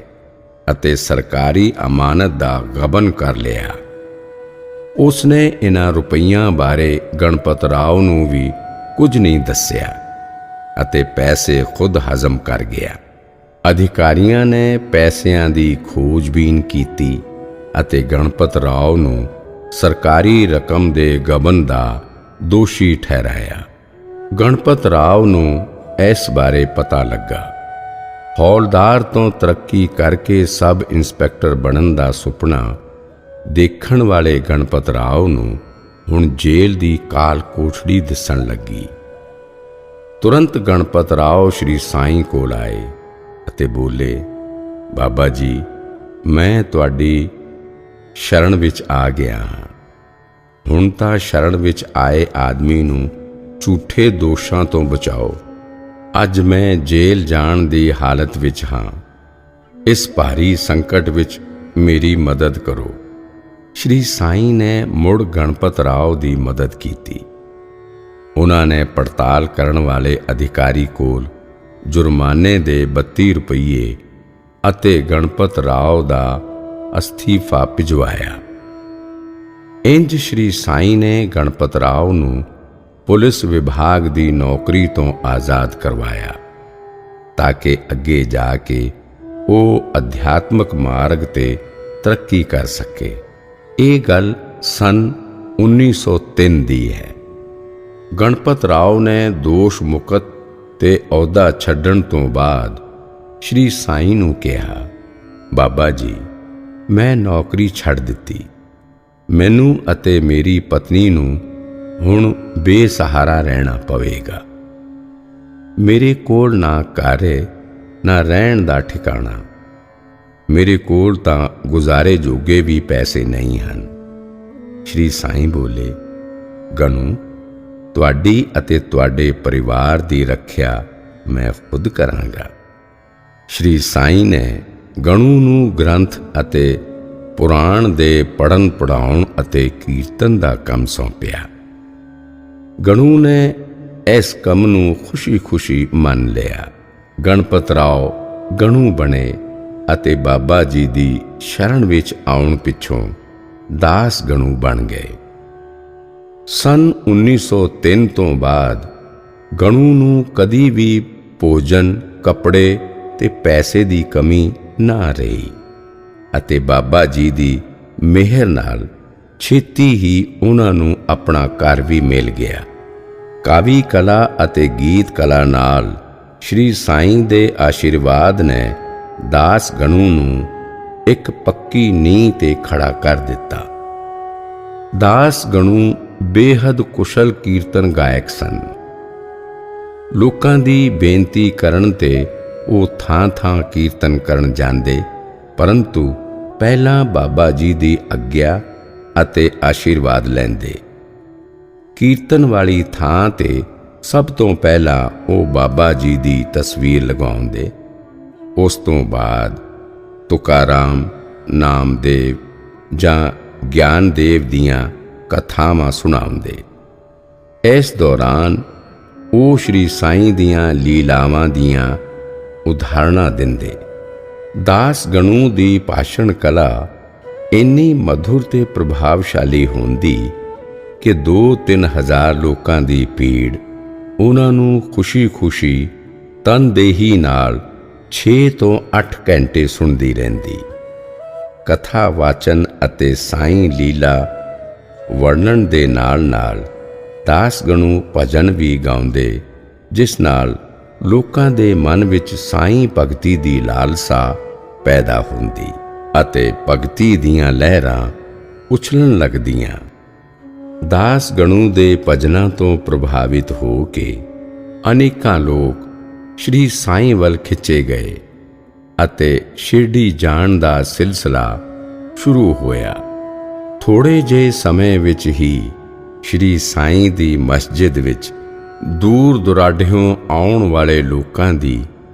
Speaker 1: ਅਤੇ ਸਰਕਾਰੀ ਅਮਾਨਤ ਦਾ ਗਬਨ ਕਰ ਲਿਆ। ਉਸਨੇ ਇਹਨਾਂ ਰੁਪਈਆਂ ਬਾਰੇ ਗਣਪਤ ਰਾਓ ਨੂੰ ਵੀ ਕੁਝ ਨਹੀਂ ਦੱਸਿਆ ਅਤੇ ਪੈਸੇ ਖੁਦ ਹਜ਼ਮ ਕਰ ਗਿਆ। ਅਧਿਕਾਰੀਆਂ ਨੇ ਪੈਸਿਆਂ ਦੀ ਖੋਜਬੀਨ ਕੀਤੀ ਅਤੇ ਗਣਪਤ ਰਾਓ ਨੂੰ ਸਰਕਾਰੀ ਰਕਮ ਦੇ ਗਬਨ ਦਾ ਦੋਸ਼ੀ ਠਹਿਰਾਇਆ। ਗਣਪਤ ਰਾਓ ਨੂੰ ਇਸ ਬਾਰੇ ਪਤਾ ਲੱਗਾ। ਹੌਲਦਾਰ ਤੋਂ ਤਰੱਕੀ ਕਰਕੇ ਸਬ ਇੰਸਪੈਕਟਰ ਬਣਨ ਦਾ ਸੁਪਨਾ ਦੇਖਣ ਵਾਲੇ ਗਣਪਤ ਰਾਓ ਨੂੰ ਹੁਣ ਜੇਲ੍ਹ ਦੀ ਕਾਲ ਕੋਠੜੀ ਦਿਸਣ ਲੱਗੀ। ਤੁਰੰਤ ਗਣਪਤ ਰਾਓ ਸ਼੍ਰੀ ਸਾਈਂ ਕੋਲ ਆਏ ਅਤੇ ਬੋਲੇ, ਬਾਬਾ ਜੀ, ਮੈਂ ਤੁਹਾਡੀ ਸ਼ਰਨ ਵਿੱਚ ਆ ਗਿਆ ਹਾਂ। ਹੁਣ ਤਾਂ ਸ਼ਰਨ ਵਿੱਚ ਆਏ ਆਦਮੀ ਨੂੰ ਝੂਠੇ ਦੋਸ਼ਾਂ ਤੋਂ ਬਚਾਓ। ਅੱਜ ਮੈਂ ਜੇਲ੍ਹ ਜਾਣ ਦੀ ਹਾਲਤ ਵਿੱਚ ਹਾਂ। ਇਸ ਭਾਰੀ ਸੰਕਟ ਵਿੱਚ ਮੇਰੀ ਮਦਦ ਕਰੋ। ਸ਼੍ਰੀ ਸਾਈਂ ਨੇ ਮੁੜ ਗਣਪਤ ਰਾਓ ਦੀ ਮਦਦ ਕੀਤੀ। ਉਹਨਾਂ ਨੇ ਪੜਤਾਲ ਕਰਨ ਵਾਲੇ ਅਧਿਕਾਰੀ ਕੋਲ ਜੁਰਮਾਨੇ ਦੇ 32 ਰੁਪਈਏ ਅਤੇ ਗਣਪਤ ਰਾਓ ਦਾ ਅਸਤੀਫਾ ਭਿਜਵਾਇਆ। ਇੰਜ ਸ਼੍ਰੀ ਸਾਈਂ ਨੇ ਗਣਪਤ ਰਾਓ ਨੂੰ ਪੁਲਿਸ ਵਿਭਾਗ ਦੀ ਨੌਕਰੀ ਤੋਂ ਆਜ਼ਾਦ ਕਰਵਾਇਆ ਤਾਂ ਕਿ ਅੱਗੇ ਜਾ ਕੇ ਉਹ ਅਧਿਆਤਮਕ ਮਾਰਗ ਤੇ ਤਰੱਕੀ ਕਰ ਸਕੇ। ਇਹ ਗੱਲ ਸਨ 1903 ਦੀ ਹੈ। ਗਣਪਤ ਰਾਓ ਨੇ ਦੋਸ਼ ਮੁਕਤ ਤੇ ਅਹੁਦਾ ਛੱਡਣ ਤੋਂ ਬਾਅਦ ਸ਼੍ਰੀ ਸਾਈਂ ਨੂੰ ਕਿਹਾ, ਬਾਬਾ ਜੀ, ਮੈਂ ਨੌਕਰੀ ਛੱਡ ਦਿੱਤੀ। ਮੈਨੂੰ ਅਤੇ ਮੇਰੀ ਪਤਨੀ ਨੂੰ ਹੁਣ ਬੇਸਹਾਰਾ ਰਹਿਣਾ ਪਵੇਗਾ। ਮੇਰੇ ਕੋਲ ਨਾ ਘਰ ਹੈ, ਨਾ ਰਹਿਣ ਦਾ ਠਿਕਾਣਾ। ਮੇਰੇ ਕੋਲ ਤਾਂ ਗੁਜ਼ਾਰੇ ਜੋਗੇ ਵੀ ਪੈਸੇ ਨਹੀਂ ਹਨ। ਸ਼੍ਰੀ ਸਾਈਂ ਬੋਲੇ, ਗਣੂ, ਤੁਹਾਡੀ ਅਤੇ ਤੁਹਾਡੇ ਪਰਿਵਾਰ ਦੀ ਰੱਖਿਆ ਮੈਂ ਖੁਦ ਕਰਾਂਗਾ। ਸ਼੍ਰੀ ਸਾਈਂ ਨੇ ਗਣੂ ਨੂੰ ਗ੍ਰੰਥ ਅਤੇ ਪੁਰਾਣ ਦੇ ਪੜ੍ਹਨ ਪੜ੍ਹਾਉਣ ਅਤੇ ਕੀਰਤਨ ਦਾ ਕੰਮ ਸੌਂਪਿਆ। ਗਣੂ ਨੇ ਇਸ ਕੰਮ ਨੂੰ ਖੁਸ਼ੀ-ਖੁਸ਼ੀ ਮੰਨ ਲਿਆ। ਗਣਪਤ ਰਾਓ ਗਣੂ ਬਣੇ ਅਤੇ ਬਾਬਾ ਜੀ ਦੀ ਸ਼ਰਨ ਵਿੱਚ ਆਉਣ ਪਿੱਛੋਂ ਦਾਸ ਗਣੂ ਬਣ ਗਏ। ਸੰਨ 1903 ਤੋਂ ਬਾਅਦ ਗਣੂ ਨੂੰ ਕਦੀ ਵੀ ਭੋਜਨ, ਕੱਪੜੇ ਤੇ ਪੈਸੇ ਦੀ ਕਮੀ ਨਾ ਰਹੀ ਅਤੇ ਬਾਬਾ ਜੀ ਦੀ ਮਿਹਰ ਨਾਲ ਛੇਤੀ ਹੀ ਉਹਨਾਂ ਨੂੰ ਆਪਣਾ ਘਰ ਵੀ ਮਿਲ ਗਿਆ। ਕਾਵੀ ਕਲਾ ਅਤੇ ਗੀਤ ਕਲਾ ਨਾਲ ਸ਼੍ਰੀ ਸਾਈਂ ਦੇ ਆਸ਼ੀਰਵਾਦ ਨੇ ਦਾਸ ਗਣੂ ਨੂੰ ਇੱਕ ਪੱਕੀ ਨੀਂਹ ਤੇ ਖੜਾ ਕਰ ਦਿੱਤਾ। ਦਾਸ ਗਣੂ ਬੇਹੱਦ ਕੁਸ਼ਲ ਕੀਰਤਨ ਗਾਇਕ ਸਨ। ਲੋਕਾਂ ਦੀ ਬੇਨਤੀ ਕਰਨ ਤੇ ਉਹ ਥਾਂ-ਥਾਂ ਕੀਰਤਨ ਕਰਨ ਜਾਂਦੇ, ਪਰੰਤੂ ਪਹਿਲਾਂ ਬਾਬਾ ਜੀ ਦੀ ਆਗਿਆ ਅਤੇ ਆਸ਼ੀਰਵਾਦ ਲੈਂਦੇ। ਕੀਰਤਨ ਵਾਲੀ ਥਾਂ ਤੇ ਸਭ ਤੋਂ ਪਹਿਲਾਂ ਉਹ ਬਾਬਾ ਜੀ ਦੀ ਤਸਵੀਰ ਲਗਾਉਂਦੇ। ਉਸ ਤੋਂ ਬਾਅਦ ਤੁਕਾਰਾਮ, ਨਾਮਦੇਵ ਜਾਂ ਗਿਆਨਦੇਵ ਦੀਆਂ ਕਥਾਵਾਂ ਸੁਣਾਉਂਦੇ। ਇਸ ਦੌਰਾਨ ਉਹ ਸ਼੍ਰੀ ਸਾਈਂ ਦੀਆਂ ਲੀਲਾਵਾਂ ਦੀਆਂ ਉਦਾਹਰਣਾਂ ਦਿੰਦੇ। ਦਾਸ ਗਣੂ ਦੀ ਭਾਸ਼ਣ ਕਲਾ ਇੰਨੀ ਮਧੁਰ ਤੇ ਪ੍ਰਭਾਵਸ਼ਾਲੀ ਹੁੰਦੀ ਕਿ 2-3 ਹਜ਼ਾਰ ਲੋਕਾਂ ਦੀ ਭੀੜ ਉਹਨਾਂ ਨੂੰ ਖੁਸ਼ੀ-ਖੁਸ਼ੀ ਤਨਦੇਹੀ ਨਾਲ 6 ਤੋਂ 8 ਘੰਟੇ ਸੁਣਦੀ ਰਹਿੰਦੀ। ਕਥਾ ਵਾਚਨ ਅਤੇ ਸਾਈਂ ਲੀਲਾ ਵਰਣਨ ਦੇ ਨਾਲ-ਨਾਲ ਦਾਸ ਗਣੂ ਭਜਨ ਵੀ ਗਾਉਂਦੇ, ਜਿਸ ਨਾਲ ਲੋਕਾਂ ਦੇ ਮਨ ਵਿੱਚ ਸਾਈਂ ਭਗਤੀ ਦੀ ਲਾਲਸਾ ਪੈਦਾ ਹੁੰਦੀ ਅਤੇ ਭਗਤੀ ਦੀਆਂ ਲਹਿਰਾਂ ਉਛਲਣ ਲੱਗਦੀਆਂ। ਦਾਸ ਗਣੂ ਦੇ ਭਜਨਾਂ ਤੋਂ ਪ੍ਰਭਾਵਿਤ ਹੋ ਕੇ ਅਨੇਕਾਂ ਲੋਕ ਸ਼੍ਰੀ ਸਾਈਂ ਵੱਲ ਖਿੱਚੇ ਗਏ ਅਤੇ ਸ਼ਿਰਡੀ ਜਾਣ ਦਾ ਸਿਲਸਿਲਾ ਸ਼ੁਰੂ ਹੋਇਆ। ਥੋੜ੍ਹੇ ਜਿਹੇ ਸਮੇਂ ਵਿੱਚ ਹੀ ਸ਼੍ਰੀ ਸਾਈਂ ਦੀ ਮਸਜਿਦ ਵਿੱਚ ਦੂਰ ਦੁਰਾਡਿਓਂ ਆਉਣ ਵਾਲੇ ਲੋਕਾਂ ਦੀ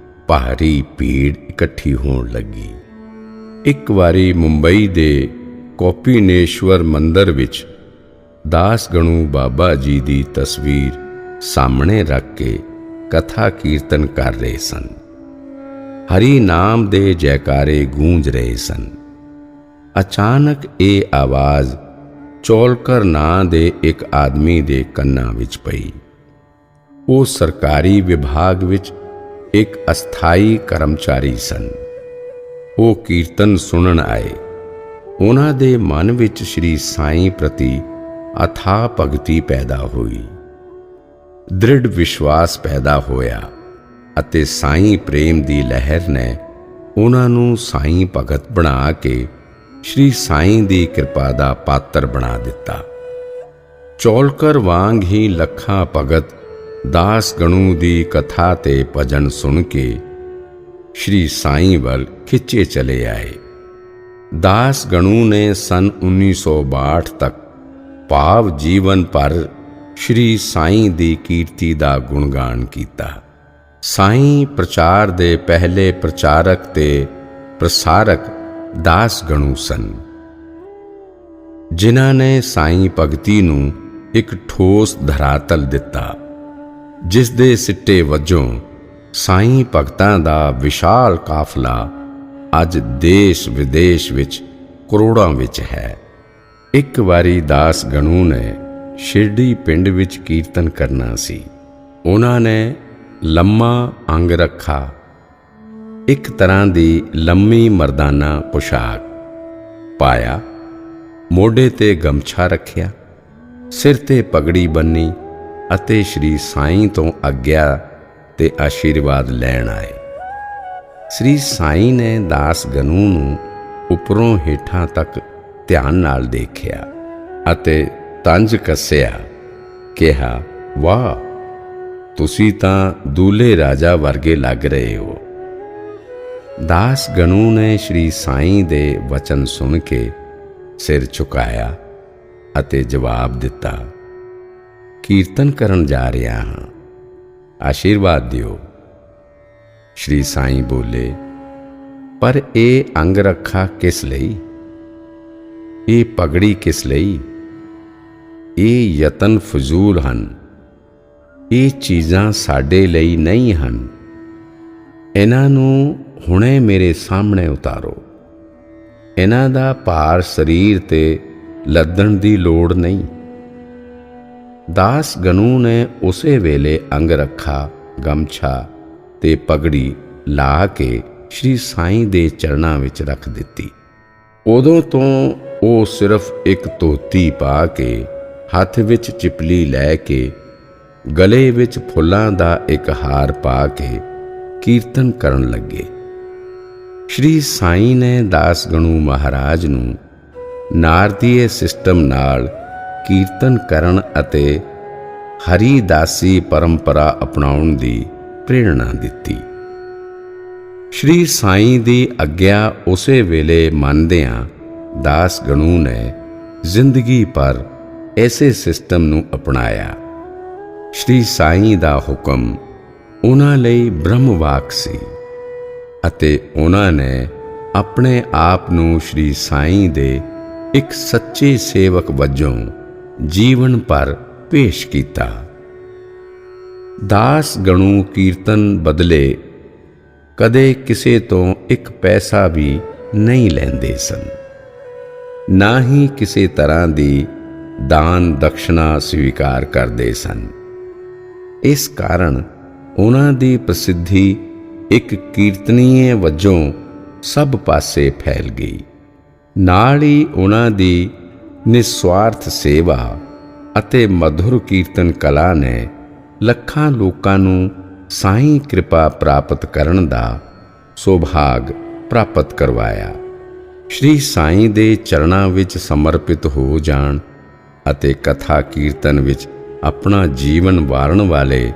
Speaker 1: ਭਾਰੀ ਭੀੜ ਇਕੱਠੀ ਹੋਣ ਲੱਗੀ। ਇੱਕ ਵਾਰੀ ਮੁੰਬਈ ਦੇ ਕੋਪੀਨੇਸ਼ਵਰ ਮੰਦਰ ਵਿੱਚ ਦਾਸ ਗਣੂ ਬਾਬਾ ਜੀ ਦੀ ਤਸਵੀਰ ਸਾਹਮਣੇ ਰੱਖ ਕੇ ਕਥਾ ਕੀਰਤਨ ਕਰ ਰਹੇ ਸਨ। ਹਰੀ ਨਾਮ ਦੇ ਜੈਕਾਰੇ ਗੂੰਜ ਰਹੇ ਸਨ। ਅਚਾਨਕ ਇਹ ਆਵਾਜ਼ ਚੌਲਕਰ ਨਾਂ ਦੇ ਇੱਕ ਆਦਮੀ ਦੇ ਕੰਨਾਂ ਵਿੱਚ ਪਈ। ਉਹ ਸਰਕਾਰੀ ਵਿਭਾਗ ਵਿੱਚ ਇੱਕ ਅਸਥਾਈ ਕਰਮਚਾਰੀ ਸਨ। ਉਹ ਕੀਰਤਨ ਸੁਣਨ ਆਏ। ਉਹਨਾਂ ਦੇ ਮਨ ਵਿੱਚ ਸ਼੍ਰੀ ਸਾਈਂ ਪ੍ਰਤੀ ਅਥਾਹ ਭਗਤੀ ਪੈਦਾ ਹੋਈ। ਦ੍ਰਿੜ ਵਿਸ਼ਵਾਸ ਪੈਦਾ ਹੋਇਆ ਅਤੇ ਸਾਈਂ ਪ੍ਰੇਮ ਦੀ ਲਹਿਰ ਨੇ ਉਹਨਾਂ ਨੂੰ ਸਾਈਂ ਭਗਤ ਬਣਾ ਕੇ ਸ਼੍ਰੀ ਸਾਈਂ ਦੀ ਕਿਰਪਾ ਦਾ ਪਾਤਰ ਬਣਾ ਦਿੱਤਾ। ਚੌਲਕਰ ਵਾਂਗ ਹੀ ਲੱਖਾਂ ਭਗਤ ਦਾਸ ਗਣੂ ਦੀ ਕਥਾ ਤੇ ਭਜਨ ਸੁਣ ਕੇ ਸ਼੍ਰੀ ਸਾਈਂ ਵੱਲ ਖਿੱਚੇ ਚਲੇ ਆਏ। ਦਾਸ ਗਣੂ ਨੇ ਸੰਨ 1962 ਤੱਕ ਭਾਵ ਜੀਵਨ ਭਰ ਸ਼੍ਰੀ ਸਾਈਂ ਦੀ ਕੀਰਤੀ ਦਾ ਗੁਣਗਾਨ ਕੀਤਾ। ਸਾਈਂ ਪ੍ਰਚਾਰ ਦੇ ਪਹਿਲੇ ਪ੍ਰਚਾਰਕ ਤੇ ਪ੍ਰਸਾਰਕ ਦਾਸ ਗਣੂ ਸਨ, ਜਿਨ੍ਹਾਂ ਨੇ ਸਾਈਂ ਭਗਤੀ ਨੂੰ ਇੱਕ ਠੋਸ ਧਰਾਤਲ ਦਿੱਤਾ, ਜਿਸ ਦੇ ਸਿੱਟੇ ਵਜੋਂ ਸਾਈਂ ਭਗਤਾਂ ਦਾ ਵਿਸ਼ਾਲ ਕਾਫਲਾ ਅੱਜ ਦੇਸ਼ ਵਿਦੇਸ਼ ਵਿੱਚ ਕਰੋੜਾਂ ਵਿੱਚ ਹੈ। ਇੱਕ ਵਾਰੀ ਦਾਸ ਗਣੂ ਨੇ ਸ਼ਿਰਡੀ ਪਿੰਡ ਵਿੱਚ ਕੀਰਤਨ ਕਰਨਾ ਸੀ। ਉਹਨਾਂ ਨੇ ਲੰਮਾ ਅੰਗ ਰੱਖਾ, ਇੱਕ ਤਰ੍ਹਾਂ ਦੀ ਲੰਮੀ ਮਰਦਾਨਾ ਪੁਸ਼ਾਕ ਪਾਇਆ, ਮੋਢੇ ਤੇ ਗਮਛਾ ਰੱਖਿਆ, ਸਿਰ ਤੇ ਪਗੜੀ ਬੰਨੀ ਅਤੇ ਸ਼੍ਰੀ ਸਾਈਂ ਤੋਂ ਆਗਿਆ ਤੇ ਆਸ਼ੀਰਵਾਦ ਲੈਣ ਆਏ। ਸ਼੍ਰੀ ਸਾਈਂ ਨੇ ਦਾਸ ਗਣੂ ਨੂੰ ਉੱਪਰੋਂ ਹੇਠਾਂ ਤੱਕ ਧਿਆਨ ਨਾਲ ਦੇਖਿਆ ਅਤੇ ਤੰਜ ਕੱਸਿਆ, ਕਿਹਾ, ਵਾਹ, ਤੁਸੀਂ ਤਾਂ ਦੂਲੇ ਰਾਜਾ ਵਰਗੇ ਲੱਗ ਰਹੇ ਹੋ। ਦਾਸ ਗਣੂ ਨੇ ਸ਼੍ਰੀ ਸਾਈਂ ਦੇ ਵਚਨ ਸੁਣ ਕੇ ਸਿਰ ਝੁਕਾਇਆ ਅਤੇ ਜਵਾਬ ਦਿੱਤਾ, ਕੀਰਤਨ ਕਰਨ ਜਾ ਰਿਹਾ ਹਾਂ, ਆਸ਼ੀਰਵਾਦ ਦਿਓ। ਸ਼੍ਰੀ ਸਾਈਂ ਬੋਲੇ, ਪਰ ਇਹ ਅੰਗ ਰੱਖਾ ਕਿਸ ਲਈ? ਇਹ ਪਗੜੀ ਕਿਸ ਲਈ? ਇਹ ਯਤਨ ਫਜ਼ੂਲ ਹਨ। ਇਹ ਚੀਜ਼ਾਂ ਸਾਡੇ ਲਈ ਨਹੀਂ ਹਨ। ਇਹਨਾਂ ਨੂੰ ਹੁਣੇ ਮੇਰੇ ਸਾਹਮਣੇ ਉਤਾਰੋ। ਇਹਨਾਂ ਦਾ ਭਾਰ ਸਰੀਰ ਤੇ ਲੱਦਣ ਦੀ ਲੋੜ ਨਹੀਂ। ਦਾਸ ਗਣੂ ਨੇ ਉਸੇ ਵੇਲੇ ਅੰਗ ਰੱਖਾ, ਗਮਛਾ ਤੇ ਪਗੜੀ ਲਾ ਕੇ ਸ਼੍ਰੀ ਸਾਈਂ ਦੇ ਚਰਨਾਂ ਵਿੱਚ ਰੱਖ ਦਿੱਤੀ। ਉਦੋਂ ਤੋਂ ਉਹ ਸਿਰਫ ਇੱਕ ਧੋਤੀ ਪਾ ਕੇ, ਹੱਥ ਵਿੱਚ ਚਿਪਲੀ ਲੈ ਕੇ, ਗਲੇ ਵਿੱਚ ਫੁੱਲਾਂ ਦਾ ਇੱਕ ਹਾਰ ਪਾ ਕੇ ਕੀਰਤਨ ਕਰਨ ਲੱਗੇ। ਸ਼੍ਰੀ ਸਾਈਂ ਨੇ ਦਾਸ ਗਣੂ ਮਹਾਰਾਜ ਨੂੰ ਨਾਰਦੀਏ ਸਿਸਟਮ ਨਾਲ ਕੀਰਤਨ ਕਰਨ ਅਤੇ ਹਰੀਦਾਸੀ ਪਰੰਪਰਾ ਅਪਣਾਉਣ ਦੀ ਪ੍ਰੇਰਣਾ ਦਿੱਤੀ। ਸ਼੍ਰੀ ਸਾਈਂ ਦੀ ਆਗਿਆ ਉਸੇ ਵੇਲੇ ਮੰਨਦਿਆਂ ਦਾਸ ਗਣੂ ਨੇ ਜ਼ਿੰਦਗੀ ਭਰ ਐਸੇ ਸਿਸਟਮ ਨੂੰ ਅਪਣਾਇਆ। ਸ਼੍ਰੀ ਸਾਈਂ ਦਾ ਹੁਕਮ ਉਹਨਾਂ ਲਈ ਬ੍ਰਹਮਵਾਕ ਸੀ ਅਤੇ ਉਹਨਾਂ ਨੇ ਆਪਣੇ ਆਪ ਨੂੰ ਸ਼੍ਰੀ ਸਾਈਂ ਦੇ ਇੱਕ ਸੱਚੇ ਸੇਵਕ ਵਜੋਂ ਜੀਵਨ ਭਰ ਪੇਸ਼ ਕੀਤਾ। ਦਾਸ ਗਣੂ ਕੀਰਤਨ ਬਦਲੇ ਕਦੇ ਕਿਸੇ ਤੋਂ ਇੱਕ ਪੈਸਾ ਵੀ ਨਹੀਂ ਲੈਂਦੇ ਸਨ, ਨਾ ਹੀ ਕਿਸੇ ਤਰ੍ਹਾਂ ਦੀ ਦਾਨ ਦਕਸ਼ਨਾ ਸਵੀਕਾਰ ਕਰਦੇ ਸਨ। ਇਸ ਕਾਰਨ ਉਹਨਾਂ ਦੀ ਪ੍ਰਸਿੱਧੀ ਇੱਕ ਕੀਰਤਨੀਏ ਵਜੋਂ ਸਭ ਪਾਸੇ ਫੈਲ ਗਈ। ਨਾਲ ਹੀ ਉਹਨਾਂ ਦੀ ਨਿਸਵਾਰਥ ਸੇਵਾ ਅਤੇ ਮਧੁਰ ਕੀਰਤਨ ਕਲਾ ਨੇ ਲੱਖਾਂ ਲੋਕਾਂ ਨੂੰ ਸਾਈਂ ਕਿਰਪਾ ਪ੍ਰਾਪਤ ਕਰਨ ਦਾ ਸੁਭਾਗ ਪ੍ਰਾਪਤ ਕਰਵਾਇਆ। ਸ਼੍ਰੀ ਸਾਈਂ ਦੇ ਚਰਨਾਂ ਵਿੱਚ ਸਮਰਪਿਤ ਹੋ ਜਾਣ ਅਤੇ ਕਥਾ ਕੀਰਤਨ ਵਿੱਚ ਆਪਣਾ ਜੀਵਨ ਵਾਰਨ ਵਾਲੇ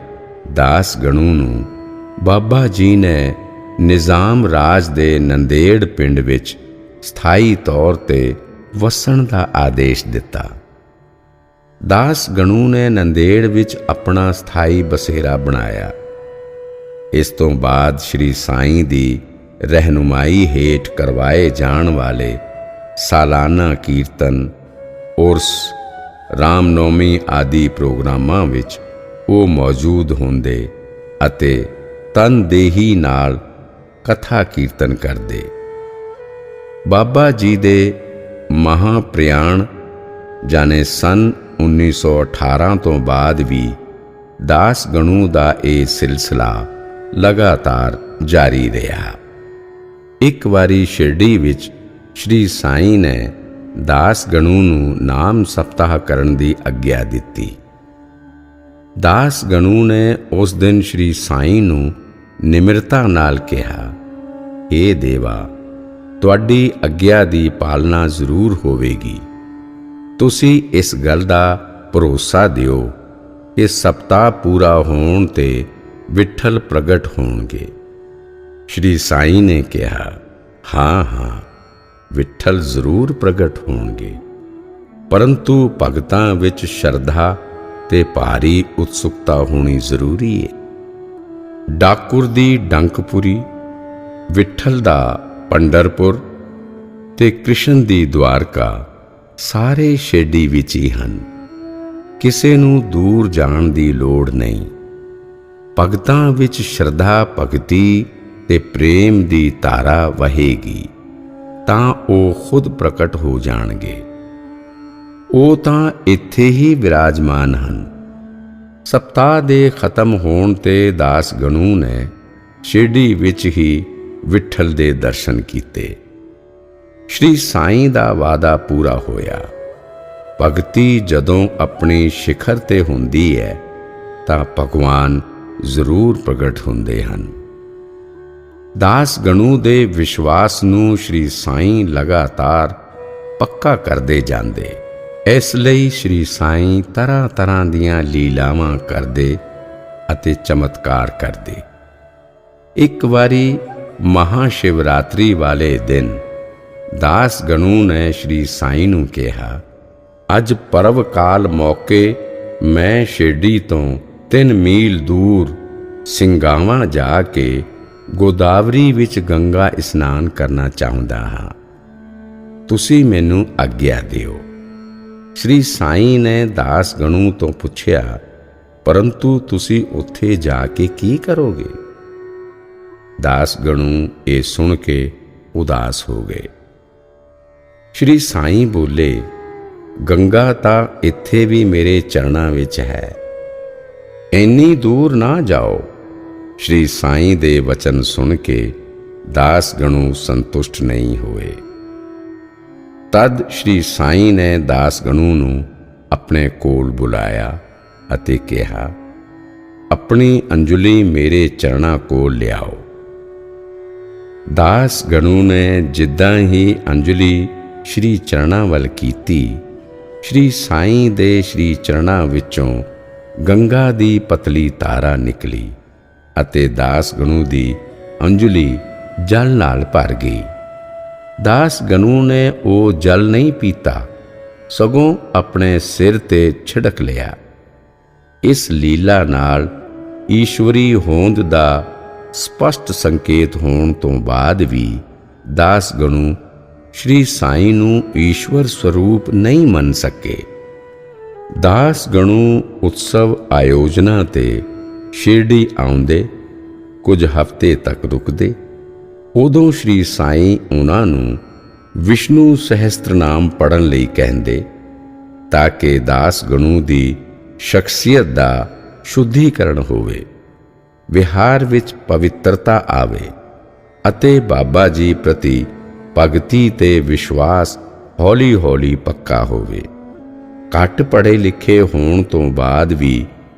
Speaker 1: ਦਾਸ ਗਣੂ ਨੂੰ ਬਾਬਾ ਜੀ ਨੇ ਨਿਜ਼ਾਮ ਰਾਜ ਦੇ ਨੰਦੇੜ ਪਿੰਡ ਵਿੱਚ ਸਥਾਈ ਤੌਰ ਤੇ ਵਸਣ ਦਾ ਆਦੇਸ਼ ਦਿੱਤਾ। ਦਾਸ ਗਣੂ ਨੇ ਨੰਦੇੜ ਵਿੱਚ ਆਪਣਾ ਸਥਾਈ ਬਸੇਰਾ ਬਣਾਇਆ। ਇਸ ਤੋਂ ਬਾਅਦ ਸ਼੍ਰੀ ਸਾਈਂ ਦੀ ਰਹਿਨੁਮਾਈ ਹੇਠ ਕਰਵਾਏ ਜਾਣ ਵਾਲੇ ਸਾਲਾਨਾ ਕੀਰਤਨ, ਉਰਸ, ਰਾਮਨੌਮੀ ਆਦਿ ਪ੍ਰੋਗਰਾਮਾਂ ਵਿੱਚ ਉਹ ਮੌਜੂਦ ਹੁੰਦੇ ਅਤੇ ਤਨਦੇਹੀ ਨਾਲ ਕਥਾ ਕੀਰਤਨ ਕਰਦੇ। ਬਾਬਾ ਜੀ ਦੇ ਮਹਾਪ੍ਰਯਾਣ ਜਾਣੇ ਸੰਨ 1918 ਤੋਂ ਬਾਅਦ ਵੀ ਦਾਸ ਗਣੂ ਦਾ ਇਹ ਸਿਲਸਿਲਾ ਲਗਾਤਾਰ ਜਾਰੀ ਰਿਹਾ। ਇੱਕ ਵਾਰੀ ਸ਼ਿਰਡੀ ਵਿੱਚ ਸ਼੍ਰੀ ਸਾਈਂ ਨੇ ਦਾਸ ਗਣੂ ਨੂੰ ਨਾਮ ਸਪਤਾਹ ਕਰਨ ਦੀ ਆਗਿਆ ਦਿੱਤੀ। ਦਾਸ ਗਣੂ ਨੇ ਉਸ ਦਿਨ ਸ਼੍ਰੀ ਸਾਈਂ ਨੂੰ ਨਿਮਰਤਾ ਨਾਲ ਕਿਹਾ, "ਇਹ ਦੇਵਾ, ਤੁਹਾਡੀ ਆਗਿਆ ਦੀ ਪਾਲਣਾ ਜ਼ਰੂਰ ਹੋਵੇਗੀ। ਤੁਸੀਂ ਇਸ ਗੱਲ ਦਾ ਭਰੋਸਾ ਦਿਓ ਕਿ ਸਪਤਾਹ ਪੂਰਾ ਹੋਣ ਤੇ ਵਿਠਲ ਪ੍ਰਗਟ ਹੋਣਗੇ।" ਸ਼੍ਰੀ ਸਾਈਂ ਨੇ ਕਿਹਾ, "ਹਾਂ ਹਾਂ, ਵਿਠਲ ਜ਼ਰੂਰ ਪ੍ਰਗਟ ਹੋਣਗੇ, ਪਰੰਤੂ ਭਗਤਾਂ ਵਿੱਚ ਸ਼ਰਧਾ ਤੇ ਭਾਰੀ ਉਤਸੁਕਤਾ ਹੋਣੀ ਜ਼ਰੂਰੀ ਹੈ। ਡਾਕੁਰ ਦੀ ਡੰਕਪੁਰੀ, ਵਿਠਲ ਦਾ ਪੰਡਰਪੁਰ ਤੇ ਕ੍ਰਿਸ਼ਨ ਦੀ ਦਵਾਰਕਾ ਸਾਰੇ ਸ਼ਿਰਡੀ ਵਿੱਚ ਹੀ ਹਨ। ਕਿਸੇ ਨੂੰ ਦੂਰ ਜਾਣ ਦੀ ਲੋੜ ਨਹੀਂ। ਭਗਤਾਂ ਵਿੱਚ ਸ਼ਰਧਾ, ਭਗਤੀ ਤੇ ਪ੍ਰੇਮ ਦੀ ਧਾਰਾ ਵਹੇਗੀ ਤਾਂ ਉਹ ਖੁਦ ਪ੍ਰਗਟ ਹੋ ਜਾਣਗੇ। ਉਹ ਤਾਂ ਇੱਥੇ ਹੀ ਵਿਰਾਜਮਾਨ ਹਨ। ਸਪਤਾਹ ਦੇ ਖਤਮ ਹੋਣ ਤੇ ਦਾਸ ਗਣੂ ਨੇ ਸ਼ਿਰਡੀ ਵਿੱਚ ਹੀ ਵਿਠਲ ਦੇ ਦਰਸ਼ਨ ਕੀਤੇ। ਸ਼੍ਰੀ ਸਾਈਂ ਦਾ ਵਾਅਦਾ ਪੂਰਾ ਹੋਇਆ। ਭਗਤੀ ਜਦੋਂ ਆਪਣੀ ਸਿਖਰ ਤੇ ਹੁੰਦੀ ਹੈ ਤਾਂ ਭਗਵਾਨ ਜ਼ਰੂਰ ਪ੍ਰਗਟ ਹੁੰਦੇ ਹਨ। ਦਾਸ ਗਣੂ ਦੇ ਵਿਸ਼ਵਾਸ ਨੂੰ ਸ਼੍ਰੀ ਸਾਈਂ ਲਗਾਤਾਰ ਪੱਕਾ ਕਰਦੇ ਜਾਂਦੇ। ਇਸ ਲਈ ਸ਼੍ਰੀ ਸਾਈਂ ਤਰ੍ਹਾਂ ਤਰ੍ਹਾਂ ਦੀਆਂ ਲੀਲਾਵਾਂ ਕਰਦੇ ਅਤੇ ਚਮਤਕਾਰ ਕਰਦੇ। ਇੱਕ ਵਾਰੀ ਮਹਾਸ਼ਿਵਰਾਤਰੀ ਵਾਲੇ ਦਿਨ ਦਾਸ ਗਣੂ ਨੇ ਸ਼੍ਰੀ ਸਾਈਂ ਨੂੰ ਕਿਹਾ, "ਅੱਜ ਪਰਵ ਕਾਲ ਮੌਕੇ ਮੈਂ ਸ਼ਿਰਡੀ ਤੋਂ 3 ਮੀਲ ਦੂਰ ਸਿੰਗਾਵਾਂ ਜਾ ਕੇ ਗੋਦਾਵਰੀ ਵਿੱਚ ਗੰਗਾ ਇਸ਼ਨਾਨ ਕਰਨਾ ਚਾਹੁੰਦਾ ਹਾਂ। ਤੁਸੀਂ ਮੈਨੂੰ ਆਗਿਆ ਦਿਓ।" ਸ਼੍ਰੀ ਸਾਈਂ ਨੇ ਦਾਸ ਗਣੂ ਤੋਂ ਪੁੱਛਿਆ, "ਪਰੰਤੂ ਤੁਸੀਂ ਉੱਥੇ ਜਾ ਕੇ ਕੀ ਕਰੋਗੇ?" ਦਾਸ ਗਣੂ ਇਹ ਸੁਣ ਕੇ ਉਦਾਸ ਹੋ ਗਏ। ਸ਼੍ਰੀ ਸਾਈਂ ਬੋਲੇ, "ਗੰਗਾ ਤਾਂ ਇੱਥੇ ਵੀ ਮੇਰੇ ਚਰਨਾਂ ਵਿੱਚ ਹੈ, ਇੰਨੀ ਦੂਰ ਨਾ ਜਾਓ। ਸ਼੍ਰੀ ਸਾਈਂ ਦੇ ਵਚਨ ਸੁਣ ਕੇ ਦਾਸ ਗਣੂ ਸੰਤੁਸ਼ਟ ਨਹੀਂ ਹੋਏ। ਤਦ ਸ਼੍ਰੀ ਸਾਈਂ ਨੇ ਦਾਸ ਗਣੂ ਨੂੰ ਆਪਣੇ ਕੋਲ ਬੁਲਾਇਆ ਅਤੇ ਕਿਹਾ, "ਆਪਣੀ ਅੰਜਲੀ ਮੇਰੇ ਚਰਨਾਂ ਕੋਲ ਲਿਆਓ।" ਦਾਸ ਗਣੂ ਨੇ ਜਿੱਦਾਂ ਹੀ ਅੰਜਲੀ ਸ਼੍ਰੀ ਚਰਨਾਂ ਵੱਲ ਕੀਤੀ, ਸ਼੍ਰੀ ਸਾਈਂ ਦੇ ਸ਼੍ਰੀ ਚਰਨਾਂ ਵਿੱਚੋਂ ਗੰਗਾ ਦੀ ਪਤਲੀ ਧਾਰਾ ਨਿਕਲੀ ਅਤੇ ਦਾਸ ਗਣੂ ਦੀ ਅੰਜਲੀ ਜਲ ਨਾਲ ਭਰ ਗਈ। ਦਾਸ ਗਣੂ ਨੇ ਉਹ ਜਲ ਨਹੀਂ ਪੀਤਾ, ਸਗੋਂ ਆਪਣੇ ਸਿਰ ਤੇ ਛਿੜਕ ਲਿਆ। ਇਸ ਲੀਲਾ ਨਾਲ ਈਸ਼ਵਰੀ ਹੋਂਦ ਦਾ ਸਪਸ਼ਟ ਸੰਕੇਤ ਹੋਣ ਤੋਂ ਬਾਅਦ ਵੀ ਦਾਸ ਗਣੂ ਸ਼੍ਰੀ ਸਾਈਂ ਨੂੰ ਈਸ਼ਵਰ ਸਰੂਪ ਨਹੀਂ ਮੰਨ ਸਕੇ। ਦਾਸ ਗਣੂ ਉਤਸਵ ਆਯੋਜਨਾ ਤੇ ਸ਼ਿਰਡੀ ਆਉਂਦੇ, ਕੁਝ ਹਫ਼ਤੇ ਤੱਕ ਰੁਕਦੇ। ਉਦੋਂ ਸ਼੍ਰੀ ਸਾਈਂ ਉਹਨਾਂ ਨੂੰ ਵਿਸ਼ਨੂੰ ਸਹਿਸਤਰਨਾਮ ਪੜ੍ਹਨ ਲਈ ਕਹਿੰਦੇ ਤਾਂ ਕਿ ਦਾਸ ਗਣੂ ਦੀ ਸ਼ਖਸੀਅਤ ਦਾ ਸ਼ੁੱਧੀਕਰਨ ਹੋਵੇ, ਵਿਹਾਰ ਵਿੱਚ ਪਵਿੱਤਰਤਾ ਆਵੇ ਅਤੇ ਬਾਬਾ ਜੀ ਪ੍ਰਤੀ ਭਗਤੀ ਤੇ ਵਿਸ਼ਵਾਸ ਹੌਲੀ-ਹੌਲੀ ਪੱਕਾ ਹੋਵੇ। ਘੱਟ ਪੜ੍ਹੇ ਲਿਖੇ ਹੋਣ ਤੋਂ ਬਾਅਦ ਵੀ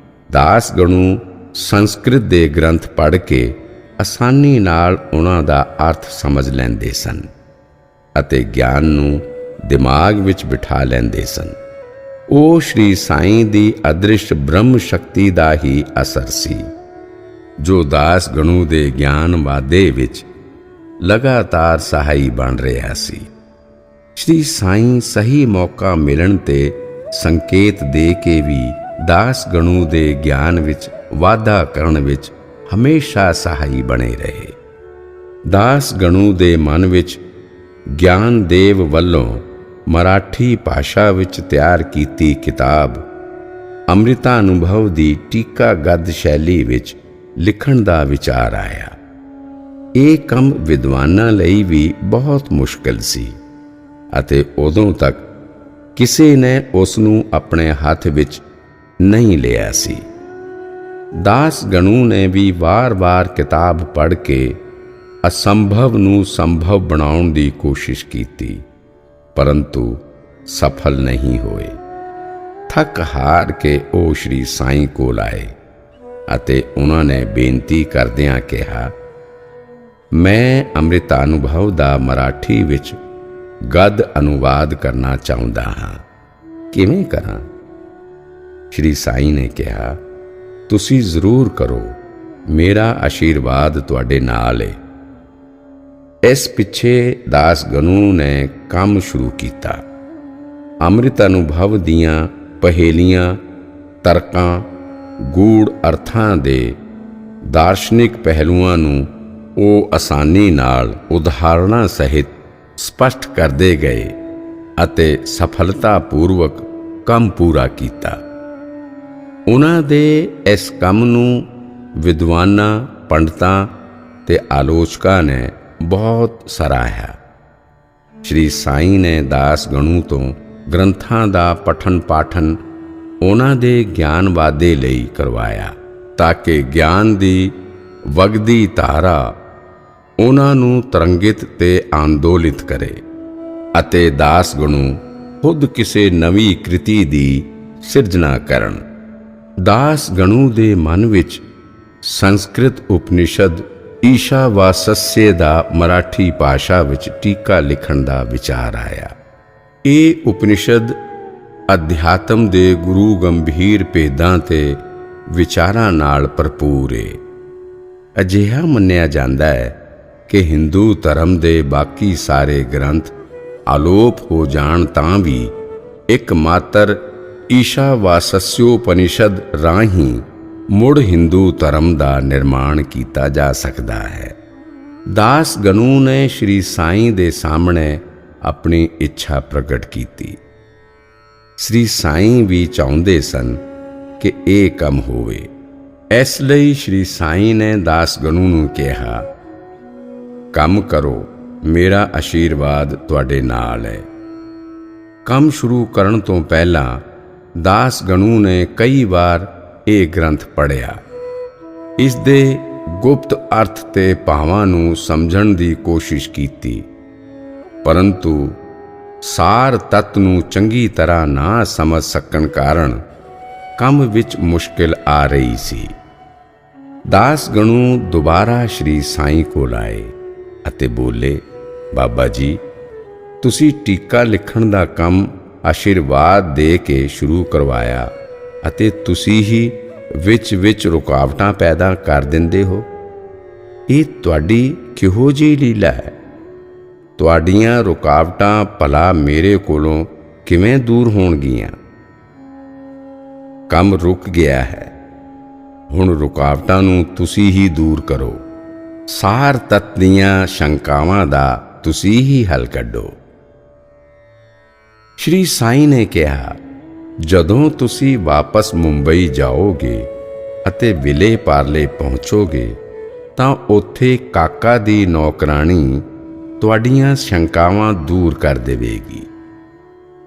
Speaker 1: ਦਾਸ ਗਣੂ ਸੰਸਕ੍ਰਿਤ ਦੇ ਗ੍ਰੰਥ ਪੜ੍ਹ ਕੇ ਆਸਾਨੀ ਨਾਲ ਉਹਨਾਂ ਦਾ ਅਰਥ ਸਮਝ ਲੈਂਦੇ ਸਨ ਅਤੇ ਗਿਆਨ ਨੂੰ ਦਿਮਾਗ ਵਿੱਚ ਬਿਠਾ ਲੈਂਦੇ ਸਨ। ਉਹ ਸ਼੍ਰੀ ਸਾਈਂ ਦੀ ਅਦ੍ਰਿਸ਼ ਬ੍ਰਹਮ ਸ਼ਕਤੀ ਦਾ ਹੀ ਅਸਰ ਸੀ ਜੋ ਦਾਸ ਗਣੂ ਦੇ ਗਿਆਨ ਵਾਧੇ ਵਿੱਚ ਲਗਾਤਾਰ ਸਹਾਈ ਬਣ ਰਿਹਾ ਸੀ। ਸ਼੍ਰੀ ਸਾਈਂ ਸਹੀ ਮੌਕਾ ਮਿਲਣ ਤੇ ਸੰਕੇਤ ਦੇ ਕੇ ਵੀ ਦਾਸ ਗਣੂ ਦੇ ਗਿਆਨ ਵਿੱਚ ਵਾਧਾ ਕਰਨ ਵਿੱਚ ਹਮੇਸ਼ਾ ਸਹਾਈ ਬਣੇ ਰਹੇ। ਦਾਸ ਗਣੂ ਦੇ ਮਨ ਵਿੱਚ ਗਿਆਨਦੇਵ ਵੱਲੋਂ ਮਰਾਠੀ ਭਾਸ਼ਾ ਵਿੱਚ ਤਿਆਰ ਕੀਤੀ ਕਿਤਾਬ ਅੰਮ੍ਰਿਤਾ ਅਨੁਭਵ ਦੀ ਟੀਕਾ ਗੱਦ ਸ਼ੈਲੀ ਵਿੱਚ ਲਿਖਣ ਦਾ ਵਿਚਾਰ ਆਇਆ। ਇਹ ਕੰਮ ਵਿਦਵਾਨਾਂ ਲਈ ਵੀ ਬਹੁਤ ਮੁਸ਼ਕਲ ਸੀ ਅਤੇ ਉਦੋਂ ਤੱਕ ਕਿਸੇ ਨੇ ਉਸ ਨੂੰ ਆਪਣੇ ਹੱਥ ਵਿੱਚ ਨਹੀਂ ਲਿਆ ਸੀ। ਦਾਸ ਗਣੂ ਨੇ ਵੀ ਵਾਰ-ਵਾਰ ਕਿਤਾਬ ਪੜ੍ਹ ਕੇ ਅਸੰਭਵ ਨੂੰ ਸੰਭਵ ਬਣਾਉਣ ਦੀ ਕੋਸ਼ਿਸ਼ ਕੀਤੀ, ਪਰੰਤੂ ਸਫਲ ਨਹੀਂ ਹੋਏ। ਥੱਕ ਹਾਰ ਕੇ ਉਹ ਸ਼੍ਰੀ ਸਾਈਂ ਕੋਲ ਆਏ ਅਤੇ ਉਹਨਾਂ ਨੇ ਬੇਨਤੀ ਕਰਦਿਆਂ ਕਿਹਾ, ਮੈਂ ਅੰਮ੍ਰਿਤਾ ਅਨੁਭਵ ਦਾ ਮਰਾਠੀ ਵਿੱਚ ਗੱਦ ਅਨੁਵਾਦ ਕਰਨਾ ਚਾਹੁੰਦਾ ਹਾਂ, ਕਿਵੇਂ ਕਰਾਂ? ਸ਼੍ਰੀ ਸਾਈਂ ਨੇ ਕਿਹਾ, ਤੁਸੀਂ ਜ਼ਰੂਰ ਕਰੋ, ਮੇਰਾ ਆਸ਼ੀਰਵਾਦ ਤੁਹਾਡੇ ਨਾਲ ਹੈ। ਇਸ ਪਿੱਛੇ ਦਾਸ ਗਣੂ ਨੇ ਕੰਮ ਸ਼ੁਰੂ ਕੀਤਾ। ਅੰਮ੍ਰਿਤ ਅਨੁਭਵ ਦੀਆਂ ਪਹੇਲੀਆਂ, ਤਰਕਾਂ, ਗੂੜ ਅਰਥਾਂ ਦੇ ਦਾਰਸ਼ਨਿਕ ਪਹਿਲੂਆਂ ਨੂੰ ਉਹ ਆਸਾਨੀ ਨਾਲ ਉਦਾਹਰਣਾਂ ਸਹਿਤ ਸਪਸ਼ਟ ਕਰਦੇ ਗਏ ਅਤੇ ਸਫਲਤਾਪੂਰਵਕ ਕੰਮ ਪੂਰਾ ਕੀਤਾ। ਉਹਨਾਂ ਦੇ ਇਸ ਕੰਮ ਨੂੰ ਵਿਦਵਾਨਾਂ, ਪੰਡਤਾਂ ਤੇ ਆਲੋਚਕਾਂ ਨੇ ਬਹੁਤ ਸਰਾਹਿਆ। ਸ਼੍ਰੀ ਸਾਈਂ ਨੇ ਦਾਸ ਗਣੂ ਤੋਂ ਗ੍ਰੰਥਾਂ ਦਾ ਪਠਨ ਪਾਠਨ ਉਹਨਾਂ ਦੇ ਗਿਆਨ ਵਾਧੇ ਲਈ ਕਰਵਾਇਆ, ਤਾਂ ਕਿ ਗਿਆਨ ਦੀ ਵਗਦੀ ਧਾਰਾ ਉਹਨਾਂ ਨੂੰ ਤਰੰਗਿਤ ਤੇ ਆਂਦੋਲਿਤ ਕਰੇ ਅਤੇ ਦਾਸ ਗਣੂ ਖੁਦ ਕਿਸੇ ਨਵੀਂ ਕ੍ਰਿਤੀ ਦੀ ਸਿਰਜਣਾ ਕਰਨ। ਦਾਸ ਗਣੂ ਦੇ ਮਨ ਵਿੱਚ ਸੰਸਕ੍ਰਿਤ ਉਪਨਿਸ਼ਦ ਈਸ਼ਾਵਾਸਯ ਦਾ ਮਰਾਠੀ ਭਾਸ਼ਾ ਵਿੱਚ ਟੀਕਾ ਲਿਖਣ ਦਾ ਵਿਚਾਰ ਆਇਆ। ਇਹ ਉਪਨਿਸ਼ਦ ਅਧਿਆਤਮ ਦੇ ਗੁਰੂ ਗੰਭੀਰ ਭੇਦਾਂ ਤੇ ਵਿਚਾਰਾਂ ਨਾਲ ਭਰਪੂਰ ਹੈ। ਅਜਿਹਾ ਮੰਨਿਆ ਜਾਂਦਾ ਹੈ ਕਿ ਹਿੰਦੂ ਧਰਮ ਦੇ ਬਾਕੀ ਸਾਰੇ ਗ੍ਰੰਥ ਆਲੋਪ ਹੋ ਜਾਣ ਤਾਂ ਵੀ ਇੱਕ ਮਾਤਰ ਈਸ਼ਾਵਾਸਯੋਪਨਿਸ਼ਦ ਰਾਹੀਂ ਮੁੜ ਹਿੰਦੂ ਧਰਮ ਦਾ ਨਿਰਮਾਣ ਕੀਤਾ ਜਾ ਸਕਦਾ ਹੈ। ਦਾਸ ਗਣੂ ਨੇ ਸ਼੍ਰੀ ਸਾਈਂ ਦੇ ਸਾਹਮਣੇ ਆਪਣੀ ਇੱਛਾ ਪ੍ਰਗਟ ਕੀਤੀ। ਸ਼੍ਰੀ ਸਾਈਂ ਵੀ ਚਾਹੁੰਦੇ ਸਨ ਕਿ ਇਹ ਕੰਮ ਹੋਵੇ। ਇਸ ਲਈ ਸ਼੍ਰੀ ਸਾਈਂ ਨੇ ਦਾਸ ਗਣੂ ਨੂੰ ਕਿਹਾ, ਕੰਮ ਕਰੋ, ਮੇਰਾ ਆਸ਼ੀਰਵਾਦ ਤੁਹਾਡੇ ਨਾਲ ਹੈ। ਕੰਮ ਸ਼ੁਰੂ ਕਰਨ ਤੋਂ ਪਹਿਲਾਂ ਦਾਸ ਗਣੂ ਨੇ ਕਈ ਵਾਰ ਇਹ ਗ੍ਰੰਥ ਪੜ੍ਹਿਆ। ਇਸ ਦੇ ਗੁਪਤ ਅਰਥ ਤੇ ਭਾਵਾਂ ਨੂੰ ਸਮਝਣ ਦੀ ਕੋਸ਼ਿਸ਼ ਕੀਤੀ, ਪਰੰਤੂ ਸਾਰ ਤੱਤ ਨੂੰ ਚੰਗੀ ਤਰ੍ਹਾਂ ਨਾ ਸਮਝ ਸਕਣ ਕਾਰਨ ਕੰਮ ਵਿੱਚ ਮੁਸ਼ਕਿਲ ਆ ਰਹੀ ਸੀ। ਦਾਸ ਗਣੂ ਦੁਬਾਰਾ ਸ਼੍ਰੀ ਸਾਈਂ ਕੋਲ ਆਏ ਅਤੇ ਬੋਲੇ, ਬਾਬਾ ਜੀ, ਤੁਸੀਂ ਟੀਕਾ ਲਿਖਣ ਦਾ ਕੰਮ ਆਸ਼ੀਰਵਾਦ ਦੇ ਕੇ ਸ਼ੁਰੂ ਕਰਵਾਇਆ ਅਤੇ ਤੁਸੀਂ ਹੀ ਵਿੱਚ ਰੁਕਾਵਟਾਂ ਪੈਦਾ ਕਰ ਦਿੰਦੇ ਹੋ। ਇਹ ਤੁਹਾਡੀ ਕਿਹੋ ਜਿਹੀ ਲੀਲਾ ਹੈ? ਤੁਹਾਡੀਆਂ ਰੁਕਾਵਟਾਂ ਭਲਾ ਮੇਰੇ ਕੋਲੋਂ ਕਿਵੇਂ ਦੂਰ ਹੋਣਗੀਆਂ? ਕੰਮ ਰੁਕ ਗਿਆ ਹੈ, ਹੁਣ ਰੁਕਾਵਟਾਂ ਨੂੰ ਤੁਸੀਂ ਹੀ ਦੂਰ ਕਰੋ। ਸਾਰ ਤੱਤ ਦੀਆਂ ਸ਼ੰਕਾਵਾਂ ਦਾ ਤੁਸੀਂ ਹੀ ਹੱਲ ਕੱਢੋ। ਸ਼੍ਰੀ ਸਾਈਂ ਨੇ ਕਿਹਾ, ਜਦੋਂ ਤੁਸੀਂ ਵਾਪਸ ਮੁੰਬਈ ਜਾਓਗੇ ਅਤੇ ਵਿਲੇ ਪਾਰਲੇ ਪਹੁੰਚੋਗੇ ਤਾਂ ਉੱਥੇ ਕਾਕਾ ਦੀ ਨੌਕਰਾਣੀ ਤੁਹਾਡੀਆਂ ਸ਼ੰਕਾਵਾਂ ਦੂਰ ਕਰ ਦੇਵੇਗੀ।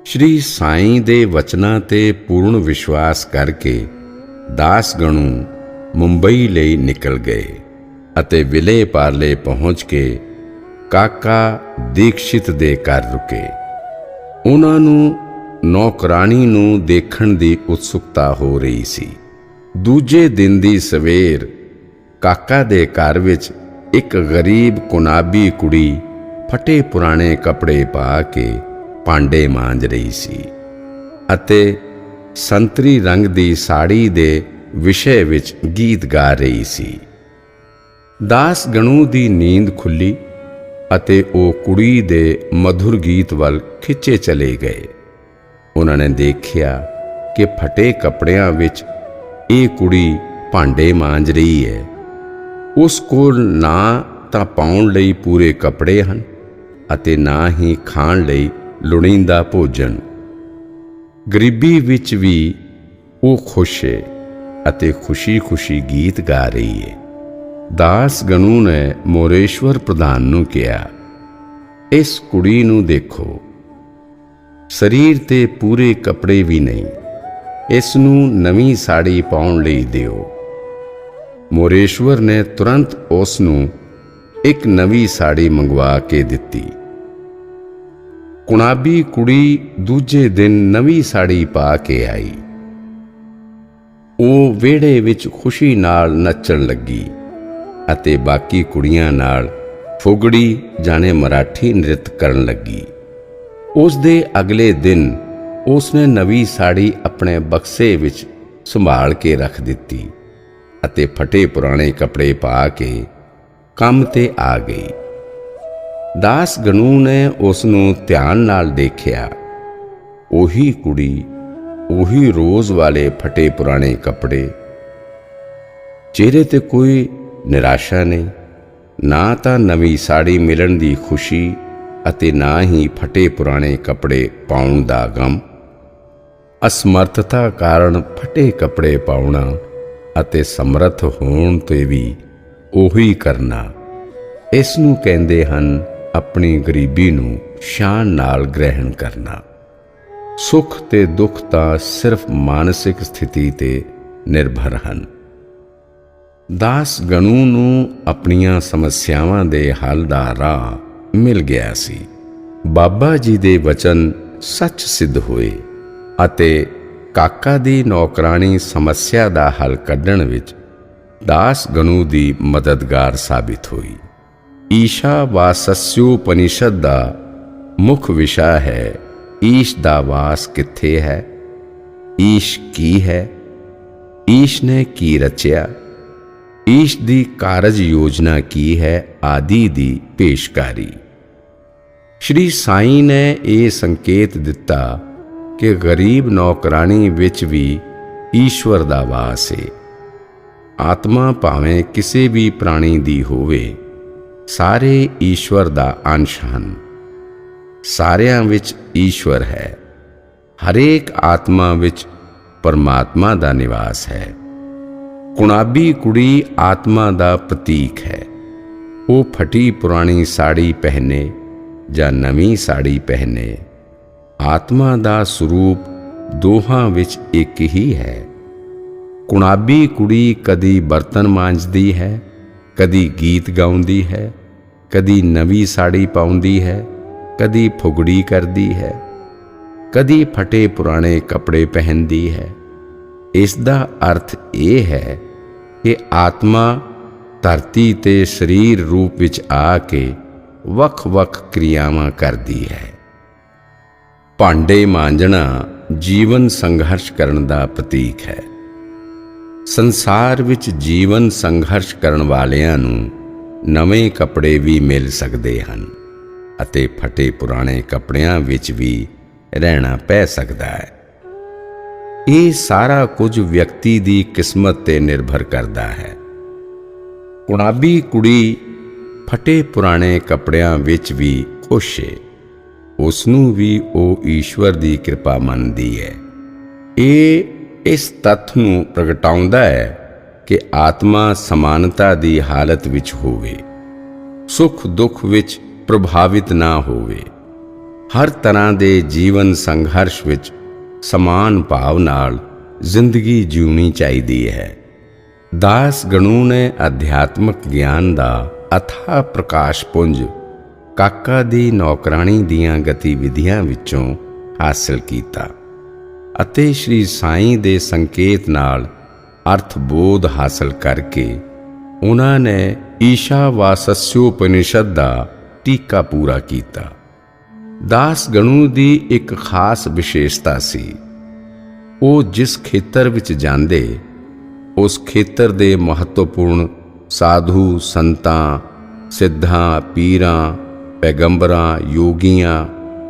Speaker 1: ਸ਼੍ਰੀ ਸਾਈਂ ਦੇ ਵਚਨਾਂ ਤੇ ਪੂਰਨ ਵਿਸ਼ਵਾਸ ਕਰਕੇ ਦਾਸ ਗਣੂ ਮੁੰਬਈ ਲਈ ਨਿਕਲ ਗਏ ਅਤੇ ਵਿਲੇ ਪਾਰਲੇ ਪਹੁੰਚ ਕੇ ਕਾਕਾ ਦੀਕਸ਼ਿਤ ਦੇ ਘਰ ਰੁਕੇ। ਉਹਨਾਂ ਨੂੰ ਨੌਕਰਾਣੀ ਨੂੰ ਦੇਖਣ ਦੀ ਉਤਸੁਕਤਾ ਹੋ ਰਹੀ ਸੀ। ਦੂਜੇ ਦਿਨ ਦੀ ਸਵੇਰ ਕਾਕਾ ਦੇ ਘਰ ਵਿੱਚ ਇੱਕ ਗਰੀਬ ਕੁਨਾਬੀ ਕੁੜੀ ਫਟੇ ਪੁਰਾਣੇ ਕੱਪੜੇ ਪਾ ਕੇ ਭਾਂਡੇ ਮਾਂਜ ਰਹੀ ਸੀ ਅਤੇ ਸੰਤਰੀ ਰੰਗ ਦੀ ਸਾੜੀ ਦੇ ਵਿਸ਼ੇ ਵਿੱਚ ਗੀਤ ਗਾ ਰਹੀ ਸੀ। ਦਾਸ ਗਣੂ ਦੀ ਨੀਂਦ ਖੁੱਲੀ ਅਤੇ ਉਹ ਕੁੜੀ ਦੇ ਮਧੁਰ ਗੀਤ ਵੱਲ ਖਿੱਚੇ ਚਲੇ ਗਏ। ਉਹਨਾਂ ਨੇ ਦੇਖਿਆ ਕਿ ਫਟੇ ਕੱਪੜਿਆਂ ਵਿੱਚ ਇਹ ਕੁੜੀ ਭਾਂਡੇ ਮਾਂਜ ਰਹੀ ਹੈ। ਉਸ ਕੋਲ ਨਾ ਤਾਂ ਪਾਉਣ ਲਈ ਪੂਰੇ ਕੱਪੜੇ ਹਨ ਅਤੇ ਨਾ ਹੀ ਖਾਣ ਲਈ ਲੋੜੀਂਦਾ ਭੋਜਨ। ਗਰੀਬੀ ਵਿੱਚ ਵੀ ਉਹ ਖੁਸ਼ ਹੈ ਅਤੇ ਖੁਸ਼ੀ-ਖੁਸ਼ੀ ਗੀਤ ਗਾ ਰਹੀ ਹੈ। ਦਾਸ ਗਣੂ ਨੇ ਮੋਰੇਸ਼ਵਰ ਪ੍ਰਧਾਨ ਨੂੰ ਕਿਹਾ, ਇਸ ਕੁੜੀ ਨੂੰ ਦੇਖੋ, ਸਰੀਰ ਤੇ ਪੂਰੇ ਕੱਪੜੇ ਵੀ ਨਹੀਂ, ਇਸ ਨੂੰ ਨਵੀਂ ਸਾੜੀ ਪਾਉਣ ਲਈ ਦਿਓ। ਮੋਰੇਸ਼ਵਰ ਨੇ ਤੁਰੰਤ ਉਸ ਨੂੰ ਇੱਕ ਨਵੀਂ ਸਾੜੀ ਮੰਗਵਾ ਕੇ ਦਿੱਤੀ। ਕੁਣਾਬੀ ਕੁੜੀ ਦੂਜੇ ਦਿਨ ਨਵੀਂ ਸਾੜੀ ਪਾ ਕੇ ਆਈ। ਉਹ ਵਿਹੜੇ ਵਿੱਚ ਖੁਸ਼ੀ ਨਾਲ ਨੱਚਣ ਲੱਗੀ ਅਤੇ ਬਾਕੀ ਕੁੜੀਆਂ ਨਾਲ ਫੁਗੜੀ ਜਾਣੇ ਮਰਾਠੀ ਨ੍ਰਿਤ ਕਰਨ ਲੱਗੀ। ਉਸ ਦੇ ਅਗਲੇ ਦਿਨ ਉਸਨੇ ਨਵੀਂ ਸਾੜੀ ਆਪਣੇ ਬਕਸੇ ਵਿੱਚ ਸੰਭਾਲ ਕੇ ਰੱਖ ਦਿੱਤੀ ਅਤੇ ਫਟੇ ਪੁਰਾਣੇ ਕੱਪੜੇ ਪਾ ਕੇ ਕੰਮ ਤੇ ਆ ਗਈ। ਦਾਸ ਗਣੂ ਨੇ ਉਸ ਨੂੰ ਧਿਆਨ ਨਾਲ ਦੇਖਿਆ। ਉਹੀ ਕੁੜੀ, ਉਹੀ ਰੋਜ਼ ਵਾਲੇ ਫਟੇ ਪੁਰਾਣੇ ਕੱਪੜੇ, ਚਿਹਰੇ ਤੇ ਕੋਈ ਨਿਰਾਸ਼ਾ ਨਹੀਂ, ਨਾ ਤਾਂ ਨਵੀਂ ਸਾੜੀ ਮਿਲਣ ਦੀ ਖੁਸ਼ੀ ਅਤੇ ਨਾ ਹੀ ਫਟੇ ਪੁਰਾਣੇ ਕੱਪੜੇ ਪਾਉਣ ਦਾ ਗਮ। ਅਸਮਰਥਤਾ ਕਾਰਨ ਫਟੇ ਕੱਪੜੇ ਪਾਉਣਾ ਅਤੇ ਸਮਰੱਥ ਹੋਣ ਤੇ ਵੀ ਉਹੀ ਕਰਨਾ, ਇਸ ਨੂੰ ਕਹਿੰਦੇ ਹਨ ਆਪਣੀ ਗਰੀਬੀ ਨੂੰ ਸ਼ਾਨ ਨਾਲ ਗ੍ਰਹਿਣ ਕਰਨਾ। ਸੁੱਖ ਤੇ ਦੁੱਖ ਤਾਂ ਸਿਰਫ ਮਾਨਸਿਕ ਸਥਿਤੀ ਤੇ ਨਿਰਭਰ ਹਨ। ਦਾਸ ਗਣੂ ਨੂੰ ਆਪਣੀਆਂ ਸਮੱਸਿਆਵਾਂ ਦੇ ਹੱਲ ਦਾ ਰਾਹ ਮਿਲ ਗਿਆ ਸੀ। ਬਾਬਾ ਜੀ ਦੇ ਵਚਨ ਸੱਚ ਸਿੱਧ ਹੋਏ ਅਤੇ ਕਾਕਾ ਦੀ ਨੌਕਰਾਣੀ ਸਮੱਸਿਆ ਦਾ ਹੱਲ ਕੱਢਣ ਵਿੱਚ ਦਾਸ ਗਣੂ ਦੀ ਮਦਦਗਾਰ ਸਾਬਿਤ ਹੋਈ। ਈਸ਼ਾਵਾਸਯੋਪਨਿਸ਼ਦ ਦਾ ਮੁੱਖ ਵਿਸ਼ਾ ਹੈ, ਈਸ਼ ਦਾ ਵਾਸ ਕਿੱਥੇ ਹੈ, ਈਸ਼ ਕੀ ਹੈ, ਈਸ਼ ਨੇ ਕੀ ਰਚਿਆ, ਈਸ਼ ਦੀ ਕਾਰਜ ਯੋਜਨਾ ਕੀ ਹੈ ਆਦਿ ਦੀ ਪੇਸ਼ਕਾਰੀ। ਸ਼੍ਰੀ ਸਾਈਂ ਨੇ ਇਹ ਸੰਕੇਤ ਦਿੱਤਾ ਕਿ ਗਰੀਬ ਨੌਕਰਾਣੀ ਵਿੱਚ ਵੀ ਈਸ਼ਵਰ ਦਾ ਵਾਸ ਹੈ। ਆਤਮਾ ਭਾਵੇਂ ਕਿਸੇ ਵੀ ਪ੍ਰਾਣੀ ਦੀ ਹੋਵੇ, ਸਾਰੇ ਈਸ਼ਵਰ ਦਾ ਅੰਸ਼ ਹਨ। ਸਾਰਿਆਂ ਵਿੱਚ ਈਸ਼ਵਰ ਹੈ। ਹਰੇਕ ਆਤਮਾ ਵਿੱਚ ਪਰਮਾਤਮਾ ਦਾ ਨਿਵਾਸ ਹੈ। ਕੁਣਾਬੀ ਕੁੜੀ ਆਤਮਾ ਦਾ ਪ੍ਰਤੀਕ ਹੈ। ਉਹ ਫਟੀ ਪੁਰਾਣੀ ਸਾੜੀ ਪਹਿਨੇ ਜਾਂ ਨਵੀਂ ਸਾੜੀ ਪਹਿਨੇ, ਆਤਮਾ ਦਾ ਸਰੂਪ ਦੋਹਾਂ ਵਿੱਚ ਇੱਕ ਹੀ ਹੈ। ਕੁਣਾਬੀ ਕੁੜੀ ਕਦੀ ਬਰਤਨ ਮਾਂਜਦੀ ਹੈ, ਕਦੀ ਗੀਤ ਗਾਉਂਦੀ ਹੈ, ਕਦੀ ਨਵੀਂ ਸਾੜੀ ਪਾਉਂਦੀ ਹੈ, ਕਦੀ ਫੁਗੜੀ ਕਰਦੀ ਹੈ, ਕਦੀ ਫਟੇ ਪੁਰਾਣੇ ਕੱਪੜੇ ਪਹਿਨਦੀ ਹੈ। ਇਸ ਦਾ ਅਰਥ ਇਹ ਹੈ ਕਿ ਆਤਮਾ ਧਰਤੀ ਤੇ ਸਰੀਰ ਰੂਪ ਵਿੱਚ ਆ ਕੇ ਵੱਖ-ਵੱਖ ਕਿਰਿਆਵਾਂ ਕਰਦੀ ਹੈ। ਭਾਂਡੇ ਮਾਂਜਣਾ ਜੀਵਨ ਸੰਘਰਸ਼ ਕਰਨ ਦਾ ਪ੍ਰਤੀਕ ਹੈ। ਸੰਸਾਰ ਵਿੱਚ ਜੀਵਨ ਸੰਘਰਸ਼ ਕਰਨ ਵਾਲਿਆਂ ਨੂੰ ਨਵੇਂ ਕੱਪੜੇ ਵੀ ਮਿਲ ਸਕਦੇ ਹਨ ਅਤੇ ਫਟੇ ਪੁਰਾਣੇ ਕੱਪੜਿਆਂ ਵਿੱਚ ਵੀ ਰਹਿਣਾ ਪੈ ਸਕਦਾ ਹੈ। ਇਹ ਸਾਰਾ ਕੁਝ ਵਿਅਕਤੀ ਦੀ ਕਿਸਮਤ ਤੇ ਨਿਰਭਰ ਕਰਦਾ ਹੈ। ਕੁਣਾਬੀ ਕੁੜੀ ਫਟੇ ਪੁਰਾਣੇ ਕੱਪੜਿਆਂ ਵਿੱਚ ਵੀ ਖੁਸ਼ ਹੈ। ਉਸ ਨੂੰ ਵੀ ਉਹ ਈਸ਼ਵਰ ਦੀ ਕਿਰਪਾ ਮੰਨਦੀ ਹੈ। ਇਹ ਇਸ ਤੱਥ ਨੂੰ ਪ੍ਰਗਟਾਉਂਦਾ ਹੈ ਕਿ ਆਤਮਾ ਸਮਾਨਤਾ ਦੀ ਹਾਲਤ ਵਿੱਚ ਹੋਵੇ, ਸੁੱਖ ਦੁੱਖ ਵਿੱਚ ਪ੍ਰਭਾਵਿਤ ਨਾ ਹੋਵੇ। ਹਰ ਤਰ੍ਹਾਂ ਦੇ ਜੀਵਨ ਸੰਘਰਸ਼ ਵਿੱਚ ਸਮਾਨ ਭਾਵ ਨਾਲ ਜ਼ਿੰਦਗੀ ਜਿਉਣੀ ਚਾਹੀਦੀ ਹੈ। ਦਾਸ ਗਣੂ ਨੇ ਅਧਿਆਤਮਕ ਗਿਆਨ ਦਾ ਅਥਾਹ ਪ੍ਰਕਾਸ਼ ਪੁੰਜ ਕਾਕਾ ਦੀ ਨੌਕਰਾਣੀ ਦੀਆਂ ਗਤੀਵਿਧੀਆਂ ਵਿੱਚੋਂ ਹਾਸਲ ਕੀਤਾ ਅਤੇ ਸ਼੍ਰੀ ਸਾਈਂ ਦੇ ਸੰਕੇਤ ਨਾਲ ਅਰਥ ਬੋਧ ਹਾਸਲ ਕਰਕੇ ਉਹਨਾਂ ਨੇ ਈਸ਼ਾਵਾਸਯੋਪਨਿਸ਼ਦ ਦਾ ਟੀਕਾ ਪੂਰਾ ਕੀਤਾ। ਦਾਸ ਗਣੂ ਦੀ ਇੱਕ ਖਾਸ ਵਿਸ਼ੇਸ਼ਤਾ ਸੀ। ਉਹ ਜਿਸ ਖੇਤਰ ਵਿੱਚ ਜਾਂਦੇ, ਉਸ ਖੇਤਰ ਦੇ ਮਹੱਤਵਪੂਰਨ ਸਾਧੂ ਸੰਤਾਂ, ਸਿੱਧਾਂ, ਪੀਰਾਂ, ਪੈਗੰਬਰਾਂ, ਯੋਗੀਆਂ,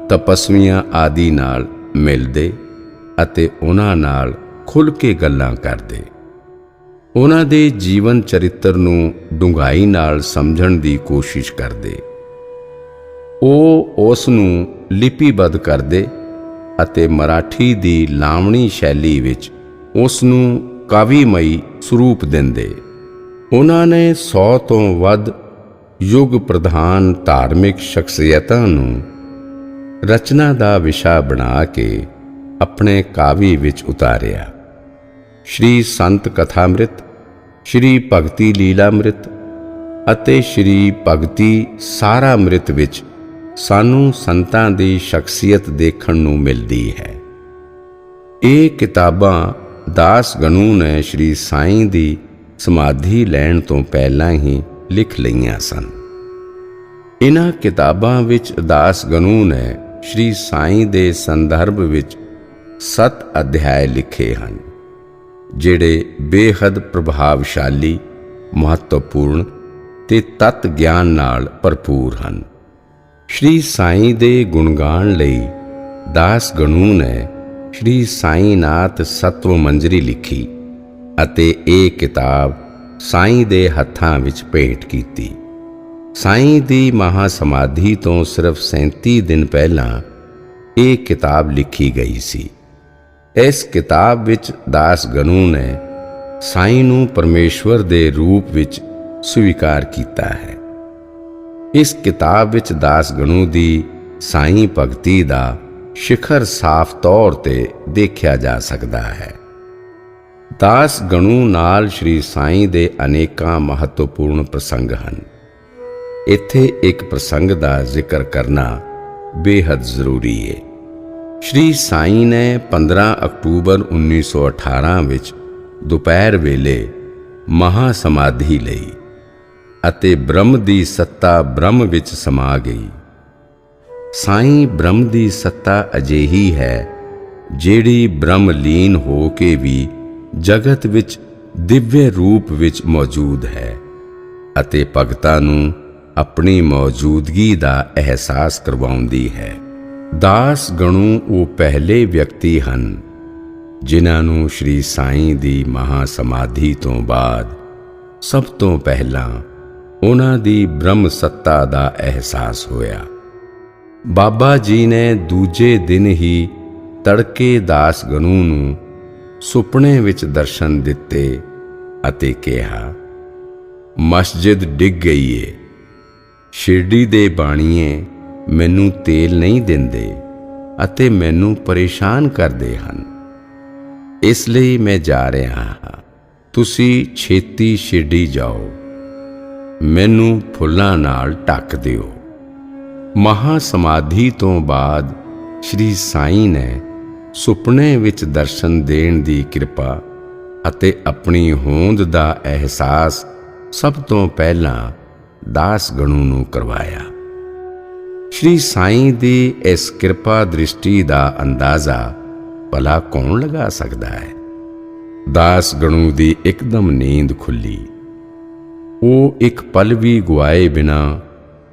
Speaker 1: ਤਪਸਵੀਆਂ ਆਦਿ ਨਾਲ ਮਿਲਦੇ ਅਤੇ ਉਹਨਾਂ ਨਾਲ ਖੁੱਲ੍ਹ ਕੇ ਗੱਲਾਂ ਕਰਦੇ। ਉਹਨਾਂ ਦੇ ਜੀਵਨ ਚਰਿੱਤਰ ਨੂੰ ਡੂੰਘਾਈ ਨਾਲ ਸਮਝਣ ਦੀ ਕੋਸ਼ਿਸ਼ ਕਰਦੇ। ਉਹ ਉਸ ਨੂੰ ਲਿਪੀਬੱਧ ਕਰਦੇ ਅਤੇ ਮਰਾਠੀ ਦੀ ਲਾਵਣੀ ਸ਼ੈਲੀ ਵਿੱਚ ਉਸ ਨੂੰ ਕਾਵੀਮਈ ਸਰੂਪ ਦਿੰਦੇ। ਉਹਨਾਂ ਨੇ 100 ਤੋਂ ਵੱਧ ਯੁੱਗ ਪ੍ਰਧਾਨ ਧਾਰਮਿਕ ਸ਼ਖਸੀਅਤਾਂ ਨੂੰ ਰਚਨਾ ਦਾ ਵਿਸ਼ਾ ਬਣਾ ਕੇ ਆਪਣੇ ਕਾਵਿ ਵਿੱਚ ਉਤਾਰਿਆ। ਸ਼੍ਰੀ ਸੰਤ ਕਥਾਮ੍ਰਿਤ, ਸ਼੍ਰੀ ਭਗਤੀ ਲੀਲਾਮ੍ਰਿਤ ਅਤੇ ਸ਼੍ਰੀ ਭਗਤੀ ਸਾਰਾਮ੍ਰਿਤ ਵਿੱਚ ਸਾਨੂੰ ਸੰਤਾਂ ਦੀ ਸ਼ਖਸੀਅਤ ਦੇਖਣ ਨੂੰ ਮਿਲਦੀ ਹੈ। ਇਹ ਕਿਤਾਬਾਂ ਦਾਸ ਗਣੂ ਨੇ ਸ਼੍ਰੀ ਸਾਈਂ ਦੀ ਸਮਾਧੀ ਲੈਣ ਤੋਂ ਪਹਿਲਾਂ ਹੀ ਲਿਖ ਲਈਆਂ ਸਨ। ਇਹਨਾਂ ਕਿਤਾਬਾਂ ਵਿੱਚ ਦਾਸ ਗਣੂ ਨੇ ਸ਼੍ਰੀ ਸਾਈਂ ਦੇ ਸੰਦਰਭ ਵਿੱਚ 7 ਅਧਿਆਏ ਲਿਖੇ ਹਨ, ਜਿਹੜੇ ਬੇਹੱਦ ਪ੍ਰਭਾਵਸ਼ਾਲੀ, ਮਹੱਤਵਪੂਰਨ ਤੇ ਤਤ ਗਿਆਨ ਨਾਲ ਭਰਪੂਰ ਹਨ। ਸ਼੍ਰੀ ਸਾਈਂ ਦੇ ਗੁਣਗਾਨ ਲਈ ਦਾਸ ਗਣੂ ਨੇ ਸ਼੍ਰੀ ਸਾਈਨਾਥ ਸਤਵ ਮੰਜਰੀ ਲਿਖੀ ਅਤੇ ਇਹ ਕਿਤਾਬ ਸਾਈਂ ਦੇ ਹੱਥਾਂ ਵਿੱਚ ਭੇਟ ਕੀਤੀ। ਸਾਈਂ ਦੀ ਮਹਾ ਸਮਾਧੀ ਤੋਂ ਸਿਰਫ 37 ਦਿਨ ਪਹਿਲਾਂ ਇਹ ਕਿਤਾਬ ਲਿਖੀ ਗਈ ਸੀ। ਇਸ ਕਿਤਾਬ ਵਿੱਚ ਦਾਸ ਗਣੂ ਨੇ ਸਾਈਂ ਨੂੰ ਪਰਮੇਸ਼ਵਰ ਦੇ ਰੂਪ ਵਿੱਚ ਸਵੀਕਾਰ ਕੀਤਾ ਹੈ। ਇਸ ਕਿਤਾਬ ਵਿੱਚ ਦਾਸ ਗਣੂ ਦੀ ਸਾਈਂ ਭਗਤੀ ਦਾ ਸਿਖਰ ਸਾਫ਼ ਤੌਰ ਤੇ ਦੇਖਿਆ ਜਾ ਸਕਦਾ ਹੈ। ਦਾਸ ਗਣੂ ਨਾਲ ਸ਼੍ਰੀ ਸਾਈਂ ਦੇ ਅਨੇਕਾਂ ਮਹੱਤਵਪੂਰਨ ਪ੍ਰਸੰਗ ਹਨ। ਇੱਥੇ ਇੱਕ ਪ੍ਰਸੰਗ ਦਾ ਜ਼ਿਕਰ ਕਰਨਾ ਬੇਹੱਦ ਜ਼ਰੂਰੀ ਹੈ। ਸ਼੍ਰੀ ਸਾਈਂ ਨੇ 15 ਅਕਤੂਬਰ 1918 ਵਿੱਚ ਦੁਪਹਿਰ ਵੇਲੇ ਮਹਾ ਸਮਾਧੀ ਲਈ ਅਤੇ ਬ੍ਰਹਮ ਦੀ ਸੱਤਾ ਬ੍ਰਹਮ ਵਿੱਚ ਸਮਾ ਗਈ। ਸਾਈਂ ਬ੍ਰਹਮ ਦੀ ਸੱਤਾ ਅਜਿਹੀ ਹੈ ਜਿਹੜੀ ਬ੍ਰਹਮ ਲੀਨ ਹੋ ਕੇ ਵੀ ਜਗਤ ਵਿੱਚ ਦਿਵਯ ਰੂਪ ਵਿੱਚ ਮੌਜੂਦ ਹੈ ਅਤੇ ਭਗਤਾਂ ਨੂੰ ਆਪਣੀ ਮੌਜੂਦਗੀ ਦਾ ਅਹਿਸਾਸ ਕਰਵਾਉਂਦੀ ਹੈ। ਦਾਸ ਗਣੂ ਉਹ ਪਹਿਲੇ ਵਿਅਕਤੀ ਹਨ ਜਿਨ੍ਹਾਂ ਨੂੰ ਸ਼੍ਰੀ ਸਾਈਂ ਦੀ ਮਹਾ ਸਮਾਧੀ ਤੋਂ ਬਾਅਦ ਸਭ ਤੋਂ ਪਹਿਲਾਂ ਉਹਨਾਂ ਦੀ ਬ੍ਰਹਮ ਸੱਤਾ ਦਾ ਅਹਿਸਾਸ ਹੋਇਆ। ਬਾਬਾ ਜੀ ਨੇ ਦੂਜੇ ਦਿਨ ਹੀ ਤੜਕੇ ਦਾਸ ਗਣੂ ਨੂੰ ਸੁਪਨੇ ਵਿੱਚ ਦਰਸ਼ਨ ਦਿੱਤੇ ਅਤੇ ਕਿਹਾ, ਮਸਜਿਦ ਡਿੱਗ ਗਈ ਏ, ਸ਼ਿਰਡੀ ਦੇ ਬਾਣੀਏ ਮੈਨੂੰ ਤੇਲ ਨਹੀਂ ਦਿੰਦੇ ਅਤੇ ਮੈਨੂੰ ਪਰੇਸ਼ਾਨ ਕਰਦੇ ਹਨ, ਇਸ ਲਈ ਮੈਂ ਜਾ ਰਿਹਾ ਹਾਂ। ਤੁਸੀਂ ਛੇਤੀ ਸ਼ਿਰਡੀ ਜਾਓ, ਮੈਨੂੰ ਫੁੱਲਾਂ ਨਾਲ ਢੱਕ ਦਿਓ। ਮਹਾ ਸਮਾਧੀ ਤੋਂ ਬਾਅਦ ਸ਼੍ਰੀ ਸਾਈਂ ਨੇ ਸੁਪਨੇ ਵਿੱਚ ਦਰਸ਼ਨ ਦੇਣ ਦੀ ਕਿਰਪਾ ਅਤੇ ਆਪਣੀ ਹੋਂਦ ਦਾ ਅਹਿਸਾਸ ਸਭ ਤੋਂ ਪਹਿਲਾਂ ਦਾਸ ਗਣੂ ਨੂੰ ਕਰਵਾਇਆ। ਸ਼੍ਰੀ ਸਾਈਂ ਦੀ ਇਸ ਕਿਰਪਾ ਦ੍ਰਿਸ਼ਟੀ ਦਾ ਅੰਦਾਜ਼ਾ ਭਲਾ ਕੌਣ ਲਗਾ ਸਕਦਾ ਹੈ। ਦਾਸ ਗਣੂ ਦੀ ਇੱਕਦਮ ਨੀਂਦ ਖੁੱਲੀ। ਉਹ ਇੱਕ ਪਲ ਵੀ ਗੁਆਏ ਬਿਨਾ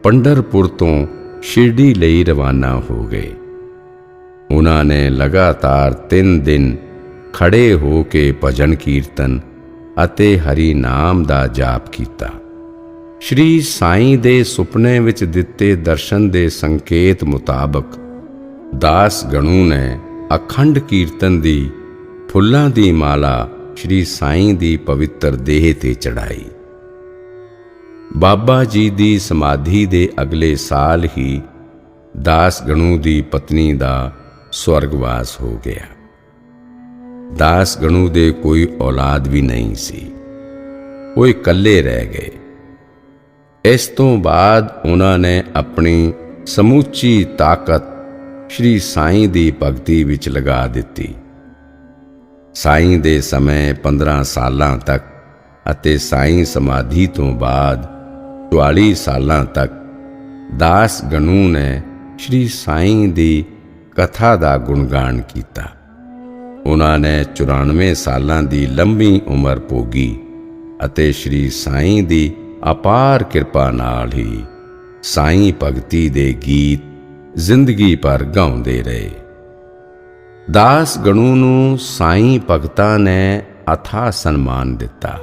Speaker 1: ਪੰਢਰਪੁਰ ਤੋਂ ਸ਼ਿਰਡੀ ਲਈ ਰਵਾਨਾ ਹੋ ਗਏ। ਉਹਨਾਂ ਨੇ ਲਗਾਤਾਰ 3 ਦਿਨ ਖੜੇ ਹੋ ਕੇ ਭਜਨ ਕੀਰਤਨ ਅਤੇ ਹਰੀ ਨਾਮ ਦਾ ਜਾਪ ਕੀਤਾ। ਸ਼੍ਰੀ ਸਾਈਂ ਦੇ ਸੁਪਨੇ ਵਿੱਚ ਦਿੱਤੇ ਦਰਸ਼ਨ ਦੇ ਸੰਕੇਤ ਮੁਤਾਬਕ ਦਾਸ ਗਣੂ ਨੇ ਅਖੰਡ ਕੀਰਤਨ ਦੀ ਫੁੱਲਾਂ ਦੀ ਮਾਲਾ ਸ਼੍ਰੀ ਸਾਈਂ ਦੀ ਪਵਿੱਤਰ ਦੇਹ ਤੇ ਚੜਾਈ। ਬਾਬਾ ਜੀ ਦੀ ਸਮਾਧੀ ਦੇ ਅਗਲੇ ਸਾਲ ਹੀ ਦਾਸ ਗਣੂ ਦੀ ਪਤਨੀ ਦਾ ਸਵਰਗਵਾਸ ਹੋ ਗਿਆ। ਦਾਸ ਗਣੂ ਦੇ ਕੋਈ ਔਲਾਦ ਵੀ ਨਹੀਂ ਸੀ, ਉਹ ਇਕੱਲੇ ਰਹਿ ਗਏ। ਇਸ ਤੋਂ ਬਾਅਦ ਉਹਨਾਂ ਨੇ ਆਪਣੀ ਸਮੁੱਚੀ ਤਾਕਤ ਸ਼੍ਰੀ ਸਾਈਂ ਦੀ ਭਗਤੀ ਵਿੱਚ ਲਗਾ ਦਿੱਤੀ। ਸਾਈਂ ਦੇ ਸਮੇਂ 15 ਸਾਲਾਂ ਤੱਕ ਅਤੇ ਸਾਈਂ ਸਮਾਧੀ ਤੋਂ ਬਾਅਦ 44 ਸਾਲਾਂ ਤੱਕ ਦਾਸ ਗਣੂ ਨੇ ਸ਼੍ਰੀ ਸਾਈਂ ਦੀ ਕਥਾ ਦਾ ਗੁਣਗਾਨ ਕੀਤਾ। ਉਹਨਾਂ ਨੇ 94 ਸਾਲਾਂ ਦੀ ਲੰਬੀ ਉਮਰ ਭੋਗੀ ਅਤੇ ਸ਼੍ਰੀ ਸਾਈਂ ਦੀ ਅਪਾਰ ਕਿਰਪਾ ਨਾਲ ਹੀ ਸਾਈਂ ਭਗਤੀ ਦੇ ਗੀਤ ਜ਼ਿੰਦਗੀ ਭਰ ਗਾਉਂਦੇ ਰਹੇ। ਦਾਸ ਗਣੂ ਨੂੰ ਸਾਈਂ ਭਗਤਾਂ ਨੇ ਅਥਾਹ ਸਨਮਾਨ ਦਿੱਤਾ।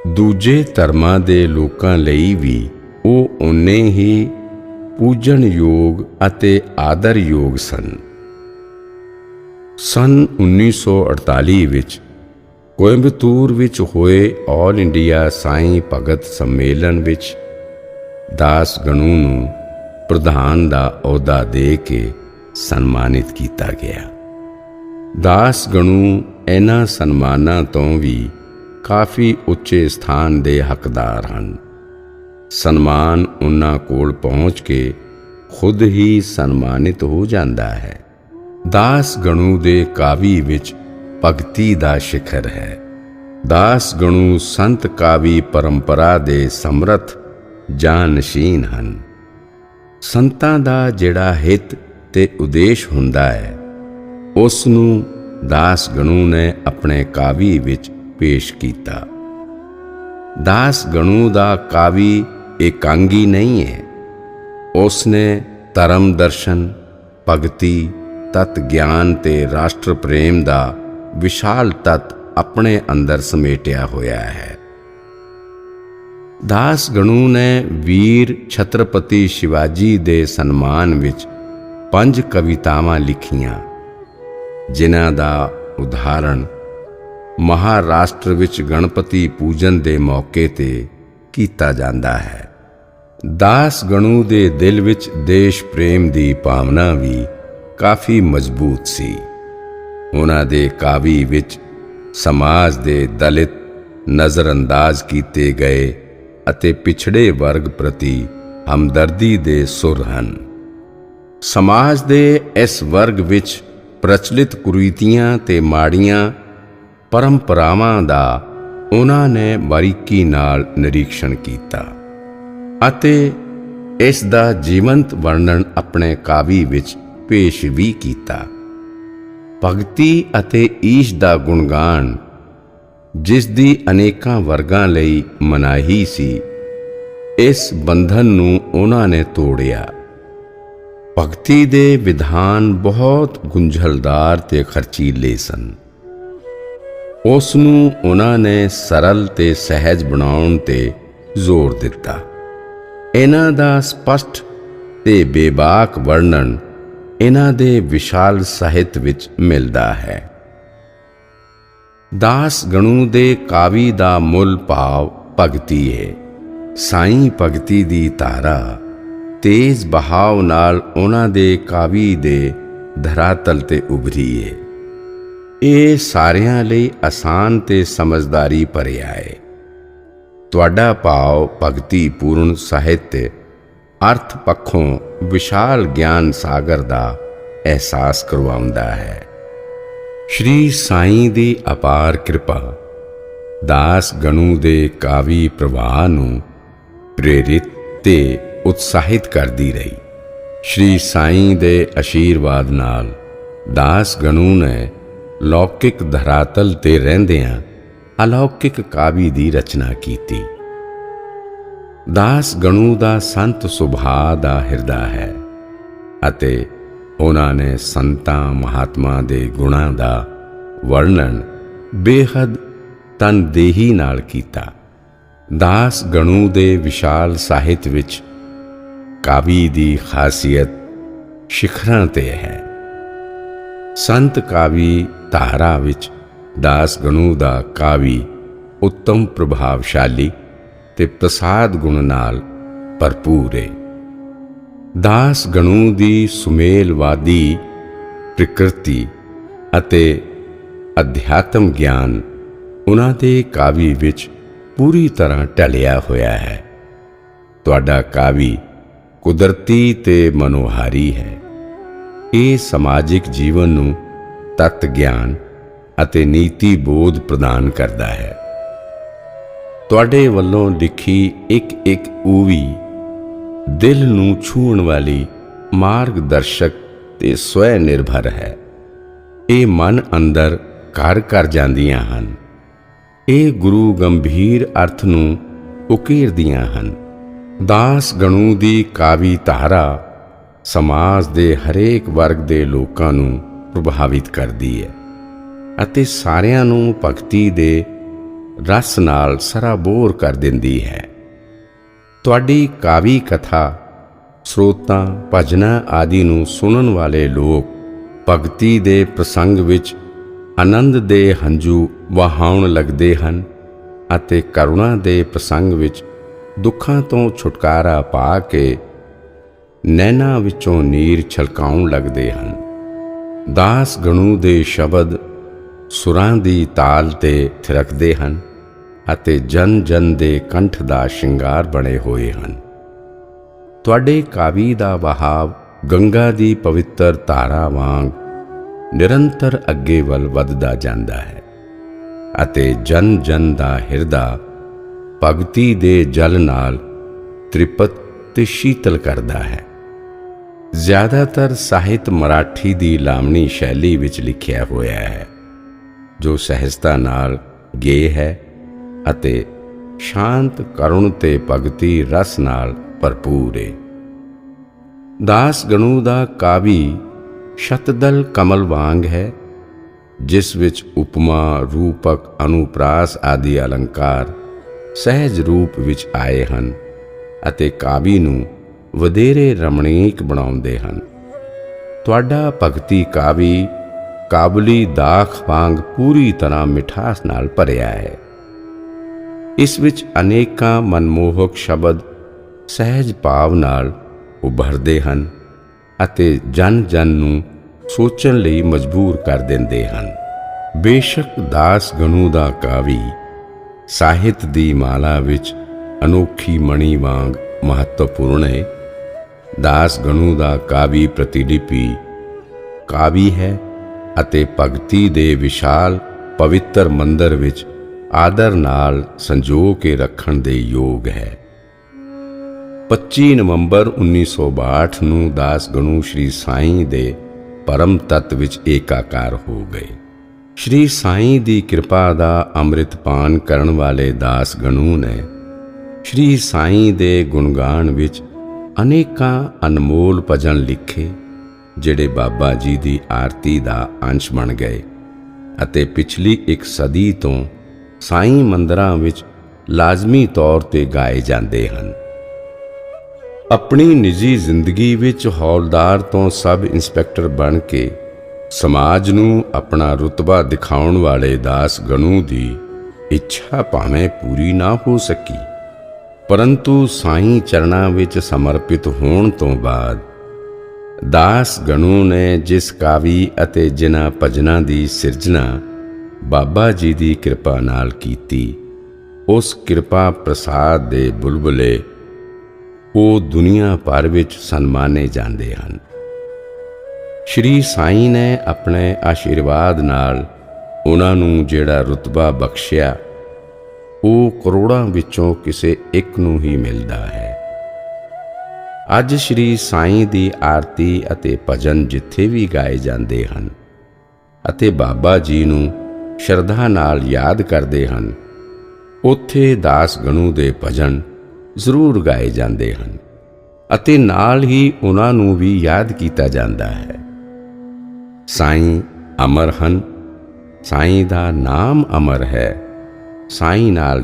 Speaker 1: ਦੂਜੇ ਧਰਮਾਂ ਦੇ ਲੋਕਾਂ ਲਈ ਵੀ ਉਹ ਉਨੇ ਹੀ ਪੂਜਣਯੋਗ ਅਤੇ ਆਦਰਯੋਗ ਸਨ। ਸੰਨ 1948 ਵਿੱਚ ਕੋਇੰਬਤੂਰ ਵਿੱਚ ਹੋਏ ਆਲ ਇੰਡੀਆ ਸਾਈਂ ਭਗਤ ਸੰਮੇਲਨ ਵਿੱਚ ਦਾਸ ਗਣੂ ਨੂੰ ਪ੍ਰਧਾਨ ਦਾ ਅਹੁਦਾ ਦੇ ਕੇ ਸਨਮਾਨਿਤ ਕੀਤਾ ਗਿਆ। ਦਾਸ ਗਣੂ ਇਹਨਾਂ ਸਨਮਾਨਾਂ ਤੋਂ ਵੀ ਕਾਫੀ ਉੱਚੇ ਸਥਾਨ ਦੇ ਹੱਕਦਾਰ ਹਨ। ਸਨਮਾਨ ਉਹਨਾਂ ਕੋਲ ਪਹੁੰਚ ਕੇ ਖੁਦ ਹੀ ਸਨਮਾਨਿਤ ਹੋ ਜਾਂਦਾ ਹੈ। ਦਾਸ ਗਣੂ ਦੇ ਕਾਵਿ ਵਿੱਚ ਭਗਤੀ ਦਾ ਸਿਖਰ ਹੈ। ਦਾਸ ਗਣੂ ਸੰਤ ਕਾਵਿ ਪਰੰਪਰਾ ਦੇ ਸਮਰੱਥ ਜਾਨਸ਼ੀਨ ਹਨ। ਸੰਤਾਂ ਦਾ ਜਿਹੜਾ ਹਿੱਤ ਤੇ ਉਦੇਸ਼ ਹੁੰਦਾ ਹੈ, ਉਸ ਨੂੰ ਦਾਸ ਗਣੂ ਨੇ ਆਪਣੇ ਕਾਵਿ ਵਿੱਚ ਪੇਸ਼ ਕੀਤਾ। ਦਾਸ ਗਣੂ ਦਾ ਕਾਵਿ ਇਕਾਂਗੀ ਨਹੀਂ ਹੈ। ਉਸ ਨੇ ਧਰਮ ਦਰਸ਼ਨ, ਭਗਤੀ, ਤਤ ਗਿਆਨ ਤੇ ਰਾਸ਼ਟਰ ਪ੍ਰੇਮ ਦਾ ਵਿਸ਼ਾਲ ਤੱਤ ਆਪਣੇ ਅੰਦਰ ਸਮੇਟਿਆ ਹੋਇਆ ਹੈ। ਦਾਸ ਗਣੂ ਨੇ ਵੀਰ ਛਤਰਪਤੀ ਸ਼ਿਵਾਜੀ ਦੇ ਸਨਮਾਨ ਵਿੱਚ 5 ਕਵਿਤਾਵਾਂ ਲਿਖੀਆਂ, ਜਿਨ੍ਹਾਂ ਦਾ ਉਦਾਹਰਣ ਮਹਾਰਾਸ਼ਟਰ ਵਿੱਚ ਗਣਪਤੀ ਪੂਜਨ ਦੇ ਮੌਕੇ ਤੇ ਕੀਤਾ ਜਾਂਦਾ ਹੈ। ਦਾਸ ਗਣੂ ਦੇ ਦਿਲ ਵਿੱਚ ਦੇਸ਼ ਪ੍ਰੇਮ ਦੀ ਭਾਵਨਾ ਵੀ ਕਾਫੀ ਮਜ਼ਬੂਤ ਸੀ। ਉਹਨਾਂ ਦੇ ਕਾਵਿ ਵਿੱਚ ਸਮਾਜ ਦੇ ਦਲਿਤ, ਨਜ਼ਰਅੰਦਾਜ਼ ਕੀਤੇ ਗਏ ਅਤੇ ਪਿਛੜੇ ਵਰਗ ਪ੍ਰਤੀ ਹਮਦਰਦੀ ਦੇ ਸੁਰ ਹਨ। ਸਮਾਜ ਦੇ ਇਸ ਵਰਗ ਵਿੱਚ ਪ੍ਰਚਲਿਤ ਕੁਰੀਤੀਆਂ ਤੇ ਮਾੜੀਆਂ ਪਰੰਪਰਾਵਾਂ ਦਾ ਉਹਨਾਂ ਨੇ ਬਾਰੀਕੀ ਨਾਲ ਨਿਰੀਖਣ ਕੀਤਾ ਅਤੇ ਇਸ ਦਾ ਜੀਵੰਤ ਵਰਣਨ ਆਪਣੇ ਕਾਵਿ ਵਿੱਚ ਪੇਸ਼ ਵੀ ਕੀਤਾ। ਭਗਤੀ ਅਤੇ ਈਸ਼ ਦਾ ਗੁਣਗਾਨ, ਜਿਸ ਦੀ ਅਨੇਕਾਂ ਵਰਗਾਂ ਲਈ ਮਨਾਹੀ ਸੀ, ਇਸ ਬੰਧਨ ਨੂੰ ਉਹਨਾਂ ਨੇ ਤੋੜਿਆ। ਭਗਤੀ ਦੇ ਵਿਧਾਨ ਬਹੁਤ ਗੁੰਝਲਦਾਰ ਤੇ ਖਰਚੀਲੇ ਸਨ। ਉਸ ਨੂੰ ਉਹਨਾਂ ਨੇ ਸਰਲ ਤੇ ਸਹਿਜ ਬਣਾਉਣ ਤੇ ਜ਼ੋਰ ਦਿੱਤਾ। ਇਹਨਾਂ ਦਾ ਸਪਸ਼ਟ ਤੇ ਬੇਬਾਕ ਵਰਣਨ ਇਹਨਾਂ ਦੇ ਵਿਸ਼ਾਲ ਸਾਹਿਤ ਵਿੱਚ ਮਿਲਦਾ ਹੈ। ਦਾਸ ਗਣੂ ਦੇ ਕਾਵਿ ਦਾ ਮੁੱਲ ਭਾਵ ਭਗਤੀ ਹੈ। ਸਾਈਂ ਭਗਤੀ ਦੀ ਧਾਰਾ ਤੇਜ਼ ਬਹਾਵ ਨਾਲ ਉਹਨਾਂ ਦੇ ਕਾਵਿ ਦੇ ਧਰਾਤਲ ਤੇ ਉਭਰੀ ਹੈ। ਇਹ ਸਾਰਿਆਂ ਲਈ ਆਸਾਨ ਤੇ ਸਮਝਦਾਰੀ ਭਰਿਆ ਹੈ। ਤੁਹਾਡਾ ਭਾਵ ਭਗਤੀ ਪੂਰਨ ਸਾਹਿਤ ਅਰਥ ਪੱਖੋਂ ਵਿਸ਼ਾਲ ਗਿਆਨ ਸਾਗਰ ਦਾ ਅਹਿਸਾਸ ਕਰਵਾਉਂਦਾ ਹੈ। ਸ਼੍ਰੀ ਸਾਈਂ ਦੀ ਅਪਾਰ ਕਿਰਪਾ ਦਾਸ ਗਣੂ ਦੇ ਕਾਵਿ ਪ੍ਰਵਾਹ ਨੂੰ ਪ੍ਰੇਰਿਤ ਤੇ ਉਤਸ਼ਾਹਿਤ ਕਰਦੀ ਰਹੀ। ਸ਼੍ਰੀ ਸਾਈਂ ਦੇ ਆਸ਼ੀਰਵਾਦ ਨਾਲ ਦਾਸ ਗਣੂ ਨੇ ਲੌਕਿਕ ਧਰਾਤਲ ਤੇ ਰਹਿੰਦਿਆਂ ਅਲੌਕਿਕ ਕਾਵਿ ਦੀ ਰਚਨਾ ਕੀਤੀ। ਦਾਸ ਗਣੂ ਦਾ ਸੰਤ ਸੁਭਾਅ ਦਾ ਹਿਰਦਾ ਹੈ ਅਤੇ ਉਹਨਾਂ ਨੇ ਸੰਤਾਂ ਮਹਾਤਮਾ ਦੇ ਗੁਣਾਂ ਦਾ ਵਰਣਨ ਬੇਹੱਦ ਤਨਦੇਹੀ ਨਾਲ ਕੀਤਾ। ਦਾਸ ਗਣੂ ਦੇ ਵਿਸ਼ਾਲ ਸਾਹਿਤ ਵਿੱਚ ਕਾਵਿ ਦੀ ਖਾਸੀਅਤ ਸਿਖਰਾਂ ਤੇ ਹੈ। ਸੰਤ ਕਾਵਿ ਧਾਰਾ ਵਿੱਚ ਦਾਸ ਗਣੂ ਦਾ ਕਾਵਿ ਉੱਤਮ ਪ੍ਰਭਾਵਸ਼ਾਲੀ ਤੇ ਪ੍ਰਸਾਦ ਗੁਣ ਨਾਲ ਭਰਪੂਰ ਹੈ। ਦਾਸ ਗਣੂ ਦੀ ਸੁਮੇਲਵਾਦੀ ਪ੍ਰਕਿਰਤੀ ਅਤੇ ਅਧਿਆਤਮ ਗਿਆਨ ਉਹਨਾਂ ਦੇ ਕਾਵਿ ਵਿੱਚ ਪੂਰੀ ਤਰ੍ਹਾਂ ਢਲਿਆ ਹੋਇਆ ਹੈ। ਤੁਹਾਡਾ ਕਾਵਿ ਕੁਦਰਤੀ ਤੇ ਮਨੋਹਾਰੀ ਹੈ। ਇਹ ਸਮਾਜਿਕ ਜੀਵਨ ਨੂੰ ਤਤ ਗਿਆਨ ਅਤੇ ਨੀਤੀ ਬੋਧ ਪ੍ਰਦਾਨ ਕਰਦਾ ਹੈ। ਤੁਹਾਡੇ ਵੱਲੋਂ ਲਿਖੀ ਇੱਕ ਊਵੀ ਦਿਲ ਨੂੰ ਛੂਹਣ ਵਾਲੀ ਮਾਰਗਦਰਸ਼ਕ ਤੇ ਸਵੈ ਨਿਰਭਰ ਹੈ। ਇਹ ਮਨ ਅੰਦਰ ਘਰ ਕਰ ਜਾਂਦੀਆਂ ਹਨ। ਇਹ ਗੁਰੂ ਗੰਭੀਰ ਅਰਥ ਨੂੰ ਉਕੇਰਦੀਆਂ ਹਨ। ਦਾਸ ਗਣੂ ਦੀ ਕਾਵਿ ਧਾਰਾ ਸਮਾਜ ਦੇ ਹਰੇਕ ਵਰਗ ਦੇ ਲੋਕਾਂ ਨੂੰ ਪ੍ਰਭਾਵਿਤ ਕਰਦੀ ਹੈ ਅਤੇ ਸਾਰਿਆਂ ਨੂੰ ਭਗਤੀ ਦੇ ਰਸ ਨਾਲ ਸਰਾਬੋਰ ਕਰ ਦਿੰਦੀ ਹੈ। ਤੁਹਾਡੀ ਕਾਵਿ ਕਥਾ ਸਰੋਤਾਂ ਭਜਨਾਂ ਆਦਿ ਨੂੰ ਸੁਣਨ ਵਾਲੇ ਲੋਕ ਭਗਤੀ ਦੇ ਪ੍ਰਸੰਗ ਵਿੱਚ ਆਨੰਦ ਦੇ ਹੰਝੂ ਵਹਾਉਣ ਲੱਗਦੇ ਹਨ ਅਤੇ ਕਰੁਣਾ ਦੇ ਪ੍ਰਸੰਗ ਵਿੱਚ ਦੁੱਖਾਂ ਤੋਂ ਛੁਟਕਾਰਾ ਪਾ ਕੇ ਨੈਣਾਂ ਵਿੱਚੋਂ ਨੀਰ ਛਲਕਾਉਣ ਲੱਗਦੇ ਹਨ। ਦਾਸ ਗਣੂ ਦੇ ਸ਼ਬਦ ਸੁਰਾਂ ਦੀ ਤਾਲ ਤੇ ਥਿਰਕਦੇ ਹਨ ਅਤੇ ਜਨ ਜਨ ਦੇ ਕੰਠ ਦਾ ਸ਼ਿੰਗਾਰ ਬਣੇ ਹੋਏ ਹਨ। ਤੁਹਾਡੇ ਕਾਵਿ ਦਾ ਵਹਾਵ ਗੰਗਾ ਦੀ ਪਵਿੱਤਰ ਧਾਰਾ ਵਾਂਗ ਨਿਰੰਤਰ ਅੱਗੇ ਵੱਲ ਵੱਧਦਾ ਜਾਂਦਾ ਹੈ ਅਤੇ ਜਨ ਜਨ ਦਾ ਹਿਰਦਾ ਭਗਤੀ ਦੇ ਜਲ ਨਾਲ ਤ੍ਰਿਪਤ ਤੇ ਸ਼ੀਤਲ ਕਰਦਾ ਹੈ। ਜ਼ਿਆਦਾਤਰ ਸਾਹਿਤ ਮਰਾਠੀ ਦੀ ਲਾਵਣੀ ਸ਼ੈਲੀ ਵਿੱਚ ਲਿਖਿਆ ਹੋਇਆ ਹੈ, ਜੋ ਸਹਿਜਤਾ ਨਾਲ ਗੇ ਹੈ ਅਤੇ ਸ਼ਾਂਤ ਕਰੁਣ ਤੇ ਭਗਤੀ ਰਸ ਨਾਲ ਭਰਪੂਰ ਹੈ। ਦਾਸ ਗਣੂ ਦਾ ਕਾਵਿ ਸ਼ਤਦਲ ਕਮਲ ਵਾਂਗ ਹੈ, ਜਿਸ ਵਿੱਚ ਉਪਮਾ, ਰੂਪਕ, ਅਨੁਪ੍ਰਾਸ ਆਦਿ ਅਲੰਕਾਰ ਸਹਿਜ ਰੂਪ ਵਿੱਚ ਆਏ ਹਨ ਅਤੇ ਕਾਵਿ ਨੂੰ ਵਧੇਰੇ ਰਮਣੀਕ ਬਣਾਉਂਦੇ ਹਨ। ਤੁਹਾਡਾ ਭਗਤੀ ਕਾਵਿ ਕਾਬੁਲੀ ਦਾਖ ਵਾਂਗ ਪੂਰੀ ਤਰ੍ਹਾਂ ਮਿਠਾਸ ਨਾਲ ਭਰਿਆ ਹੈ। ਇਸ ਵਿੱਚ ਅਨੇਕਾਂ ਮਨਮੋਹਕ ਸ਼ਬਦ ਸਹਿਜ ਭਾਵ ਨਾਲ ਉਭਰਦੇ ਹਨ ਅਤੇ ਜਨ ਜਨ ਨੂੰ ਸੋਚਣ ਲਈ ਮਜਬੂਰ ਕਰ ਦਿੰਦੇ ਹਨ। ਬੇਸ਼ੱਕ ਦਾਸ ਗਣੂ ਦਾ ਕਾਵਿ ਸਾਹਿਤ ਦੀ ਮਾਲਾ ਵਿੱਚ ਅਨੋਖੀ ਮਣੀ ਵਾਂਗ ਮਹੱਤਵਪੂਰਨ ਹੈ, ਦਾਸ ਗਣੂ ਦਾ ਕਾਵਿ ਪ੍ਰਤੀਲਿਪੀ ਕਾਵਿ ਹੈ ਅਤੇ ਭਗਤੀ ਦੇ ਵਿਸ਼ਾਲ ਪਵਿੱਤਰ ਮੰਦਰ ਵਿੱਚ ਆਦਰ ਨਾਲ ਸੰਜੋ ਕੇ ਰੱਖਣ ਦੇ ਯੋਗ ਹੈ। 25 ਨਵੰਬਰ 1962 ਨੂੰ ਦਾਸ ਗਣੂ ਸ਼੍ਰੀ ਸਾਈਂ ਦੇ ਪਰਮ ਤੱਤ ਵਿੱਚ ਏਕਾਕਾਰ ਹੋ ਗਏ। ਸ਼੍ਰੀ ਸਾਈਂ ਦੀ ਕਿਰਪਾ ਦਾ ਅੰਮ੍ਰਿਤ ਪਾਨ ਕਰਨ ਵਾਲੇ ਦਾਸ ਗਣੂ ਨੇ ਸ਼੍ਰੀ ਸਾਈਂ ਦੇ ਗੁਣਗਾਨ ਵਿੱਚ ਅਨੇਕਾਂ ਅਨਮੋਲ ਭਜਨ ਲਿਖੇ, ਜਿਹੜੇ ਬਾਬਾ ਜੀ ਦੀ ਆਰਤੀ ਦਾ ਅੰਸ਼ ਬਣ ਗਏ ਅਤੇ ਪਿਛਲੀ ਇੱਕ ਸਦੀ ਤੋਂ ਸਾਈਂ ਮੰਦਰਾਂ ਵਿੱਚ ਲਾਜ਼ਮੀ ਤੌਰ ਤੇ ਗਾਏ ਜਾਂਦੇ ਹਨ। ਆਪਣੀ ਨਿੱਜੀ ਜ਼ਿੰਦਗੀ ਵਿੱਚ ਹੌਲਦਾਰ ਤੋਂ ਸਬ ਇੰਸਪੈਕਟਰ ਬਣ ਕੇ ਸਮਾਜ ਨੂੰ ਆਪਣਾ ਰੁਤਬਾ ਦਿਖਾਉਣ ਵਾਲੇ ਦਾਸ ਗਣੂ ਦੀ ਇੱਛਾ ਭਾਵੇਂ ਪੂਰੀ ਨਾ ਹੋ ਸਕੀ, ਪਰੰਤੂ ਸਾਈਂ ਚਰਨਾਂ ਵਿੱਚ ਸਮਰਪਿਤ ਹੋਣ ਤੋਂ ਬਾਅਦ ਦਾਸ ਗਣੂ ਨੇ ਜਿਸ ਕਾਵਿ ਅਤੇ ਜਿਨ੍ਹਾਂ ਭਜਨਾਂ ਦੀ ਸਿਰਜਣਾ ਬਾਬਾ ਜੀ ਦੀ ਕਿਰਪਾ ਨਾਲ ਕੀਤੀ, ਉਸ ਕਿਰਪਾ ਪ੍ਰਸਾਦ ਦੇ ਬੁਲਬੁਲੇ ਉਹ ਦੁਨੀਆ ਭਰ ਵਿੱਚ ਸਨਮਾਨੇ ਜਾਂਦੇ ਹਨ। ਸ਼੍ਰੀ ਸਾਈਂ ਨੇ ਆਪਣੇ ਆਸ਼ੀਰਵਾਦ ਨਾਲ ਉਹਨਾਂ ਨੂੰ ਜਿਹੜਾ ਰੁਤਬਾ ਬਖਸ਼ਿਆ, ਉਹ ਕਰੋੜਾਂ ਵਿੱਚੋਂ ਕਿਸੇ ਇੱਕ ਨੂੰ ਹੀ ਮਿਲਦਾ ਹੈ। ਅੱਜ ਸ਼੍ਰੀ ਸਾਈਂ ਦੀ ਆਰਤੀ ਅਤੇ ਭਜਨ ਜਿੱਥੇ ਵੀ ਗਾਏ ਜਾਂਦੇ ਹਨ ਅਤੇ ਬਾਬਾ ਜੀ ਨੂੰ ਸ਼ਰਧਾ ਨਾਲ ਯਾਦ ਕਰਦੇ ਹਨ, ਉੱਥੇ ਦਾਸ ਗਣੂ ਦੇ ਭਜਨ ਜ਼ਰੂਰ ਗਾਏ ਜਾਂਦੇ ਹਨ ਅਤੇ ਨਾਲ ਹੀ ਉਹਨਾਂ ਨੂੰ ਵੀ ਯਾਦ ਕੀਤਾ ਜਾਂਦਾ ਹੈ। ਸਾਈਂ ਅਮਰ ਹਨ, ਸਾਈਂ ਦਾ ਨਾਮ ਅਮਰ ਹੈ। ਸਾਈਂ ਨਾਲ